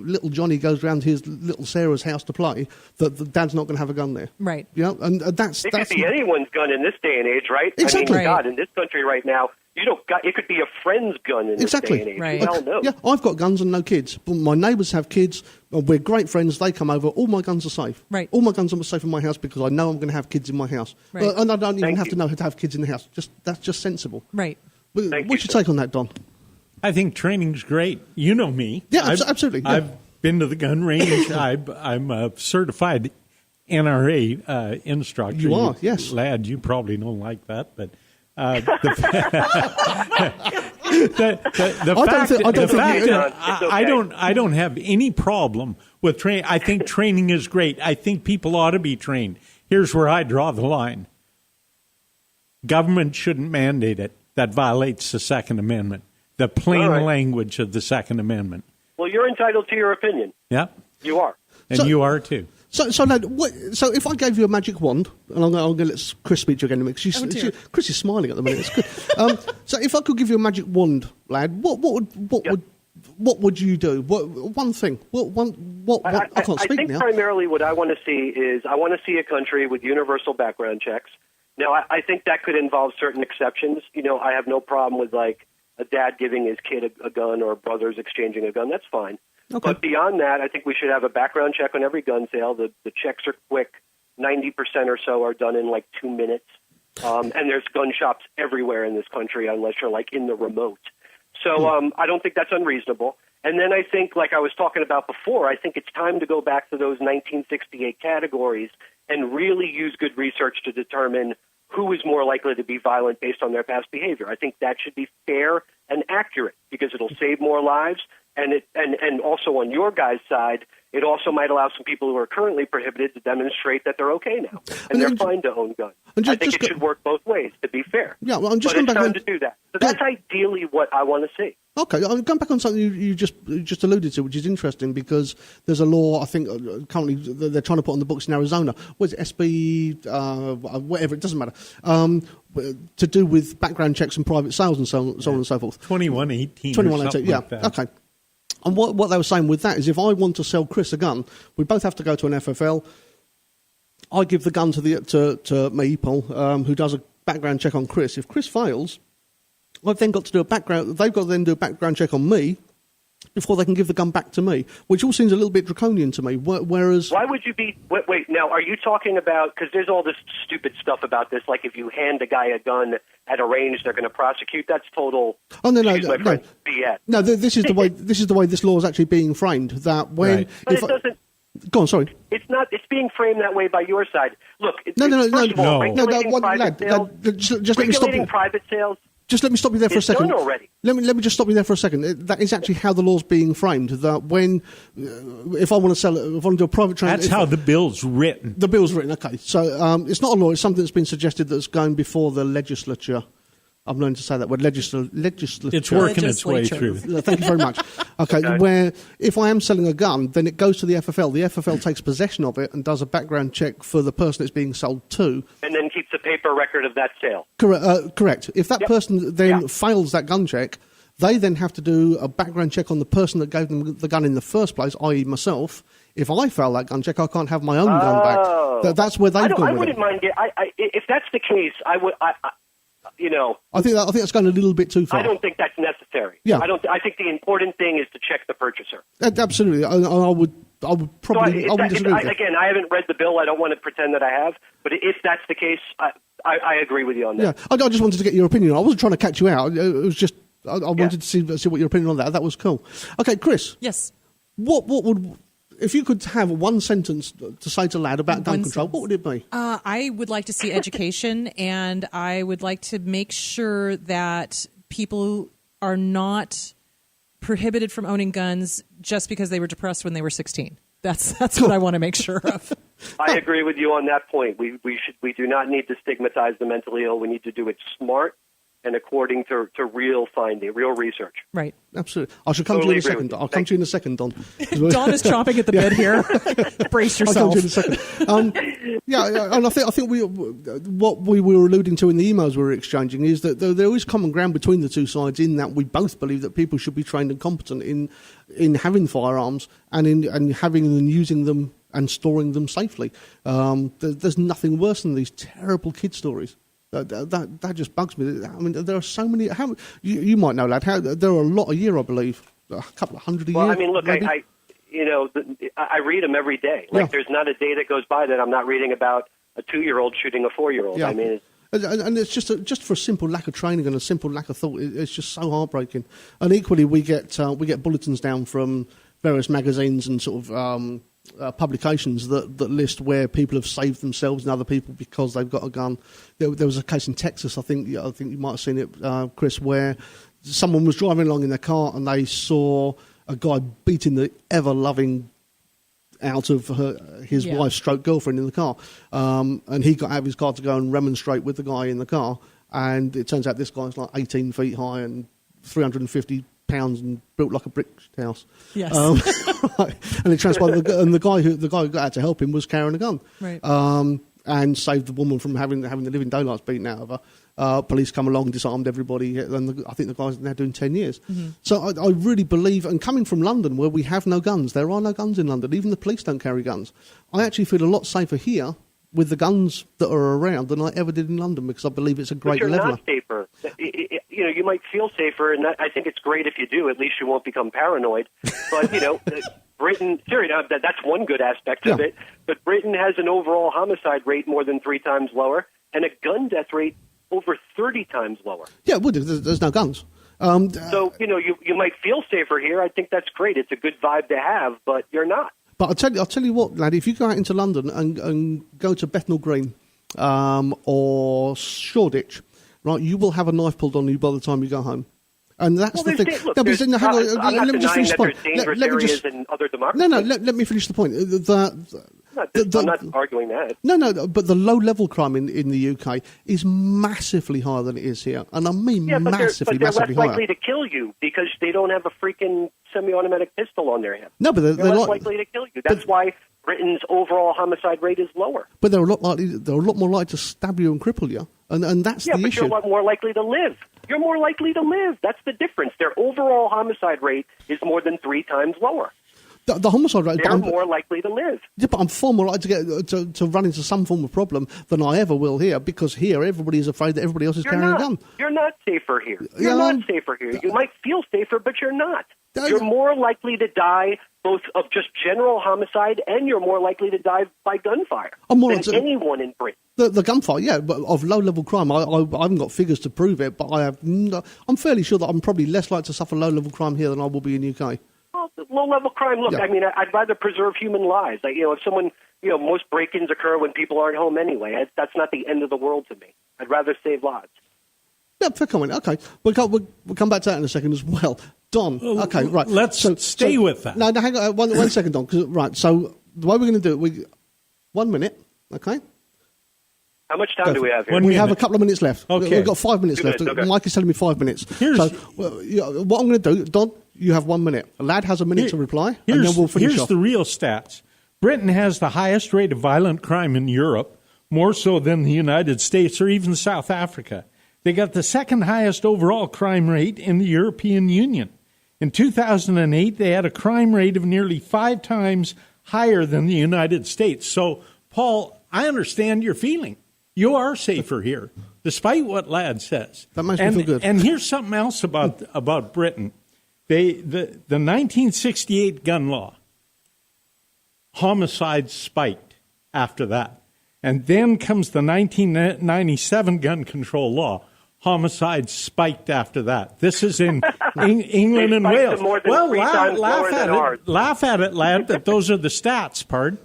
little Johnny goes round to his little Sarah's house to play, that the dad's not going to have a gun there. Right. And that's it could be anyone's gun in this day and age, right? Exactly. I mean, God, in this country right now, it could be a friend's gun in this day and age. Right. Who the hell knows? Yeah, I've got guns and no kids. But my neighbours have kids. We're great friends. They come over. All my guns are safe. Right. All my guns are safe in my house because I know I'm going to have kids in my house. Right. And I don't even have to know how to have kids in the house. That's just sensible. Right. What's your take on that, Don? I think training's great. You know me. Yeah, absolutely. Yeah. I've been to the gun range. I'm a certified NRA instructor. You are, yes. Ladd, you probably don't like that, but I don't have any problem with training. I think training is great. I think people ought to be trained. Here's where I draw the line. Government shouldn't mandate it. That violates the Second Amendment. The plain language of the Second Amendment. Well, you're entitled to your opinion. Yeah. You are. And you are too. So if I gave you a magic wand, and I'm going to let Kris speak to you again, because Kris is smiling at the minute. It's good. So if I could give you a magic wand, Ladd, what would you do? One thing. I can't speak now. I think primarily what I want to see is I want to see a country with universal background checks. Now, I think that could involve certain exceptions. I have no problem with like a dad giving his kid a gun or brothers exchanging a gun. That's fine. Okay. But beyond that, I think we should have a background check on every gun sale. The checks are quick. 90% or so are done in like 2 minutes. And there's gun shops everywhere in this country unless you're like in the remote. So I don't think that's unreasonable. And then I think, like I was talking about before, I think it's time to go back to those 1968 categories and really use good research to determine who is more likely to be violent based on their past behavior. I think that should be fair and accurate because it'll save more lives. And also on your guys' side, it also might allow some people who are currently prohibited to demonstrate that they're okay now and they're fine to own guns. I think it should work both ways, to be fair. Yeah, well, it's time to do that. So that's ideally what I want to see. Okay, I'm going back on something you just alluded to, which is interesting because there's a law, I think, currently they're trying to put on the books in Arizona. What is it, SB, whatever, it doesn't matter, to do with background checks and private sales and so on and so forth. 2118 yeah, like that. Okay. And what they were saying with that is if I want to sell Kris a gun, we both have to go to an FFL. I give the gun to me, Paul, who does a background check on Kris. If Kris fails, I've then got to do a background. They've got to then do a background check on me before they can give the gun back to me, which all seems a little bit draconian to me. Whereas, why would you be? Wait. Now, are you talking about? Because there's all this stupid stuff about this. Like if you hand a guy a gun at a range, they're going to prosecute. That's total. Oh no, BS. No, this is the way. This is the way this law is actually being framed. That when but it doesn't. Go on, sorry. It's not. It's being framed that way by your side. Look. No. Regulating Just let me stop you. Private sales. Just let me stop you there for a second. Done already. Let me just stop you there for a second. That is actually how the law's being framed. That when, if I want to sell it, if I want to do a private trade, that's how the bill's written. The bill's written. Okay, so it's not a law. It's something that's been suggested that's going before the legislature. I'm learning to say that word. Legislature. It's working its way through. Thank you very much. Okay, where if I am selling a gun, then it goes to the FFL. The FFL takes possession of it and does a background check for the person it's being sold to. And then keeps a paper record of that sale. Correct. If that person then fails that gun check, they then have to do a background check on the person that gave them the gun in the first place, i.e. myself. If I fail that gun check, I can't have my own gun back. That's where they've gone with it. I wouldn't mind it. If that's the case, I would... I think that's going a little bit too far. I don't think that's necessary. Yeah. I think the important thing is to check the purchaser. Absolutely. I would probably. I would disagree with you. Again, I haven't read the bill. I don't want to pretend that I have. But if that's the case, I agree with you on that. Yeah. I just wanted to get your opinion. I wasn't trying to catch you out. It was just I wanted to see what your opinion on that. That was cool. Okay, Kris. Yes. What would, if you could have one sentence to say to Ladd about gun control, what would it be? I would like to see education, and I would like to make sure that people are not prohibited from owning guns just because they were depressed when they were 16. That's cool. What I want to make sure of. I agree with you on that point. We do not need to stigmatize the mentally ill. We need to do it smart and according to real finding, real research. Right. Absolutely. I should come to you in a second. I'll come to you in a second, Don. Don is chomping at the bit here. Brace yourself. I'll come to you in a second. And I think what we were alluding to in the emails we were exchanging is that there is common ground between the two sides in that we both believe that people should be trained and competent in having firearms and in having and using them and storing them safely. There's nothing worse than these terrible kid stories. That just bugs me. I mean, there are so many. You might know, Ladd. There are a lot a year, I believe. A couple of hundred a year. Well, I mean, look, maybe? I read them every day. There's not a day that goes by that I'm not reading about a 2-year-old shooting a 4-year-old. Yeah. I mean, and it's just for a simple lack of training and a simple lack of thought. It's just so heartbreaking. And equally, we get bulletins down from various magazines and sort of publications that list where people have saved themselves and other people because they've got a gun. There was a case in Texas, I think you might have seen it, Kris, where someone was driving along in their car and they saw a guy beating the ever-loving out of his wife's stroke girlfriend in the car. And he got out of his car to go and remonstrate with the guy in the car. And it turns out this guy's like 18 feet high and 350 pounds and built like a brick house. Yes. Right. And it transpired, and the guy who got out to help him was carrying a gun. Right. And saved the woman from having the living daylights beaten out of her. Police come along, disarmed everybody, and I think the guy's now doing 10 years. Mm-hmm. So I really believe, and coming from London where we have no guns, there are no guns in London, even the police don't carry guns, I actually feel a lot safer here with the guns that are around than I ever did in London because I believe it's a great leveler. But you're not safer. You might feel safer, and I think it's great if you do. At least you won't become paranoid. But, Britain, that's one good aspect of it, but Britain has an overall homicide rate more than 3 times lower and a gun death rate over 30 times lower. Yeah, well, there's no guns. So, you might feel safer here. I think that's great. It's a good vibe to have, but you're not. But I'll tell you what, Ladd, if you go out into London and go to Bethnal Green or Shoreditch, right, you will have a knife pulled on you by the time you go home. And that's the thing. Let me just finish the point. In other democracies. No, let me finish the point. I'm not arguing that. No, but the low-level crime in the UK is massively higher than it is here. And I mean massively higher. But they're less likely to kill you because they don't have a freaking semi-automatic pistol on their hip. No, but they're less likely to kill you. That's why Britain's overall homicide rate is lower. But they're a lot more likely to stab you and cripple you. And that's the issue. Yeah, but you're a lot more likely to live. You're more likely to live. That's the difference. Their overall homicide rate is more than 3 times lower. The homicide rate. They're more likely to live. Yeah, but I'm far more likely to get to run into some form of problem than I ever will here because here everybody is afraid that everybody else is carrying a gun. You're not safer here. You're not safer here. You might feel safer, but you're not. You're more likely to die both of just general homicide and you're more likely to die by gunfire than anyone in Britain. The gunfire, yeah, but of low-level crime, I haven't got figures to prove it, but I'm fairly sure that I'm probably less likely to suffer low-level crime here than I will be in the UK. low-level crime. Look, Yeah. I mean, I'd rather preserve human lives. If someone, most break-ins occur when people aren't home anyway. That's not the end of the world to me. I'd rather save lives. Yeah, fair comment. Okay, we'll come back to that in a second as well. Don, okay, right. Let's stay with that. No, hang on, one second, Don. Right, so the way we're going to do it, 1 minute, okay? How much time do we have here? We have a couple of minutes left. Okay. We've got 5 minutes left. Okay. Mike is telling me 5 minutes. What I'm going to do, Don, you have 1 minute. Ladd has a minute to reply, and then we'll finish off. Here's the real stats. Britain has the highest rate of violent crime in Europe, more so than the United States or even South Africa. They got the second highest overall crime rate in the European Union. In 2008, they had a crime rate of nearly 5 times higher than the United States. So, Paul, I understand your feeling. You are safer here, despite what Ladd says. That makes me feel good. And here's something else about Britain. The 1968 gun law, homicides spiked after that. And then comes the 1997 gun control law. Homicides spiked after that. This is in England and Wales. Well, laugh at it, Ladd, that those are the stats, pardon?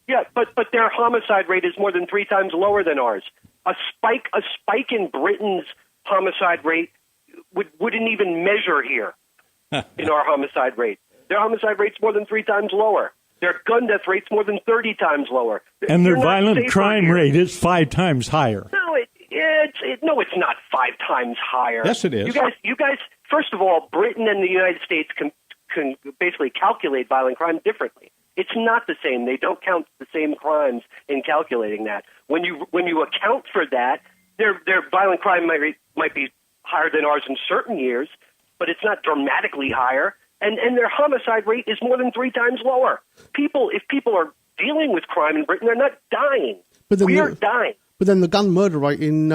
Yeah, but their homicide rate is more than 3 times lower than ours. A spike in Britain's homicide rate wouldn't even measure here in our homicide rate. Their homicide rate's more than 3 times lower. Their gun death rate's more than 30 times lower. And their violent crime rate is 5 times higher. No, it's not 5 times higher. Yes, it is. You guys. First of all, Britain and the United States can basically calculate violent crime differently. It's not the same. They don't count the same crimes in calculating that. When you account for that, their violent crime might be higher than ours in certain years, but it's not dramatically higher. And their homicide rate is more than 3 times lower. If people are dealing with crime in Britain, they're not dying. We are dying. But then the gun murder rate in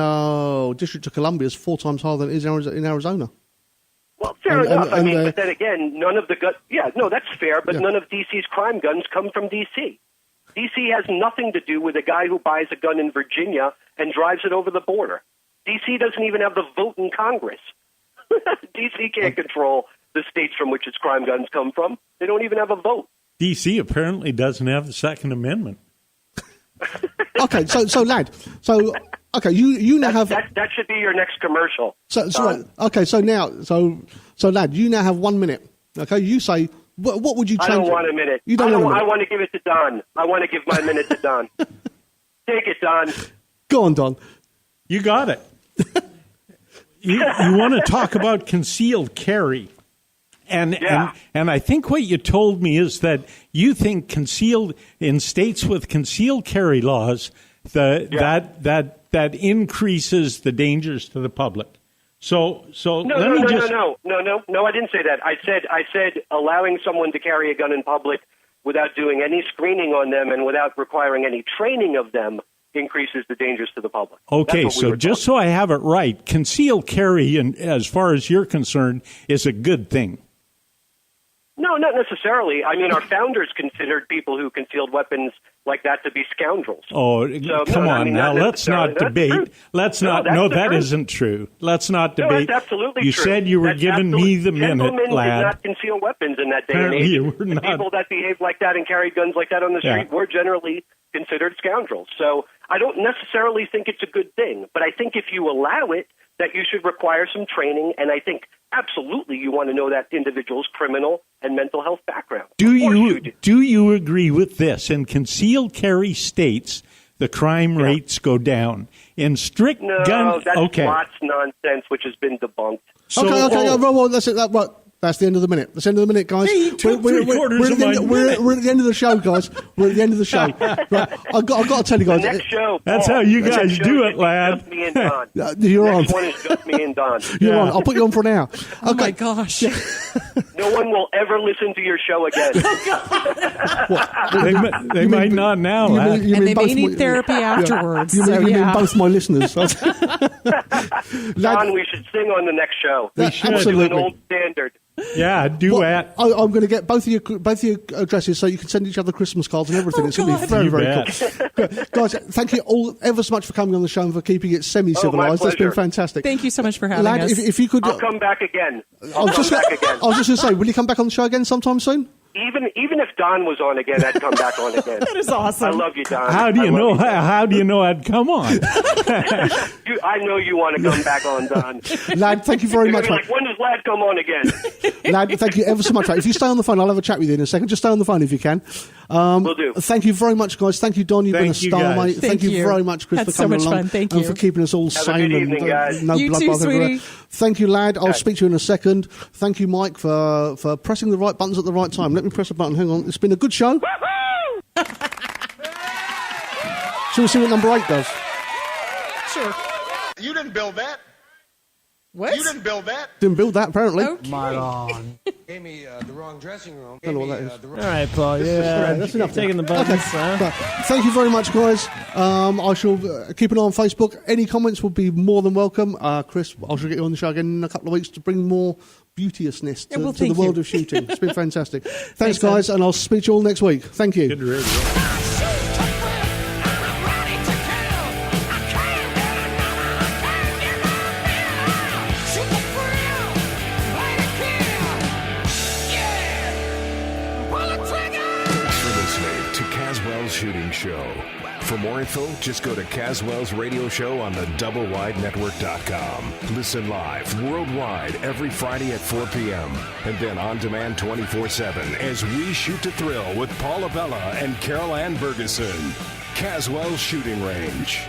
District of Columbia is 4 times higher than it is in Arizona. Well, fair enough. But then again, none of the guns... Yeah, no, that's fair, but none of D.C.'s crime guns come from D.C. D.C. has nothing to do with a guy who buys a gun in Virginia and drives it over the border. D.C. doesn't even have the vote in Congress. D.C. can't control the states from which its crime guns come from. They don't even have a vote. D.C. apparently doesn't have the Second Amendment. Okay, so Ladd, okay, you now have that should be your next commercial. So Ladd, you now have 1 minute. Okay, you say what would you change? I don't want a minute. You don't want a minute. I want to give it to Don. I want to give my minute to Don. Take it, Don. Go on, Don. You got it. You want to talk about concealed carry. And I think what you told me is that you think concealed in states with concealed carry laws that increases the dangers to the public. So no, I didn't say that. I said allowing someone to carry a gun in public without doing any screening on them and without requiring any training of them increases the dangers to the public. Okay, so just so I have it right, concealed carry, as far as you're concerned, is a good thing. No, not necessarily. I mean, our founders considered people who concealed weapons like that to be scoundrels. Oh, so, come on now. Let's not debate. Let's not. No, that isn't true. Let's not debate. No, that's absolutely you true. Said you were giving me the minute, Ladd. Did not conceal weapons in that day and age. The people that behaved like that and carried guns like that on the street were generally considered scoundrels. So I don't necessarily think it's a good thing, but I think if you allow it, that you should require some training, and I think absolutely you want to know that individual's criminal and mental health background. Do you agree with this? In concealed carry states, the crime rates go down. In strict gun... that's lots nonsense, which has been debunked. So, well, that's it. That's the end of the minute. That's the end of the minute, guys. We're at the end of the show, guys. We're at the end of the show. Right. I've got to tell you guys. The next show. That's how you guys do it, Ladd. Just me and Don. You're on. Next one is just me and Don. You're on. I'll put you on for an hour. Oh, my gosh. No one will ever listen to your show again. They might not now, Ladd. And they may need therapy afterwards. You mean both my listeners. Don, we should sing on the next show. Absolutely. An old standard. Yeah, duet. Well, I'm going to get both of your addresses so you can send each other Christmas cards and everything. It's going to be very, very cool. Guys, thank you all ever so much for coming on the show and for keeping it semi-civilized. That's been fantastic. Thank you so much for having us. If you could, I'll come back again. I was just going to say, will you come back on the show again sometime soon? Even if Don was on again, I'd come back on again. That is awesome. I love you, Don. How do you know? How do you know I'd come on? I know you want to come back on, Don. Ladd, thank you very much. Like, when does Ladd come on again? Ladd, thank you ever so much. If you stay on the phone, I'll have a chat with you in a second. Just stay on the phone if you can. Will do. Thank you very much, guys. Thank you, Don. You've been a star, mate. Thank you very much, Kris, That's for coming so much along. Fun. Thank you. And for keeping us all Have sane. a good evening, guys. No you bloodbath too, everywhere. sweetie. Thank you, Ladd. I'll speak to you in a second. Thank you, Mike, for pressing the right buttons at the right time. Let me press a button. Hang on. It's been a good show. Shall we see what number 8 does? Sure. You didn't build that. What? You didn't build that. Didn't build that, apparently. Okay. Gave me the wrong dressing room. I don't know what that is. All right, Paul. Yeah, that's enough. Taking the buttons. But thank you very much, guys. I shall keep an eye on Facebook. Any comments would be more than welcome. Kris, I shall get you on the show again in a couple of weeks to bring more beauteousness to the world of shooting. It's been fantastic. Thanks, guys, and I'll speak to you all next week. Thank you. Good radio. Caswells Shooting Show. For more info, just go to Caswells Radio Show on the DoubleWideNetwork.com. Listen live worldwide every Friday at 4 p.m. and then on demand 24/7 as we shoot to thrill with Paula Bella and Carol Ann Bergeson. Caswells Shooting Range.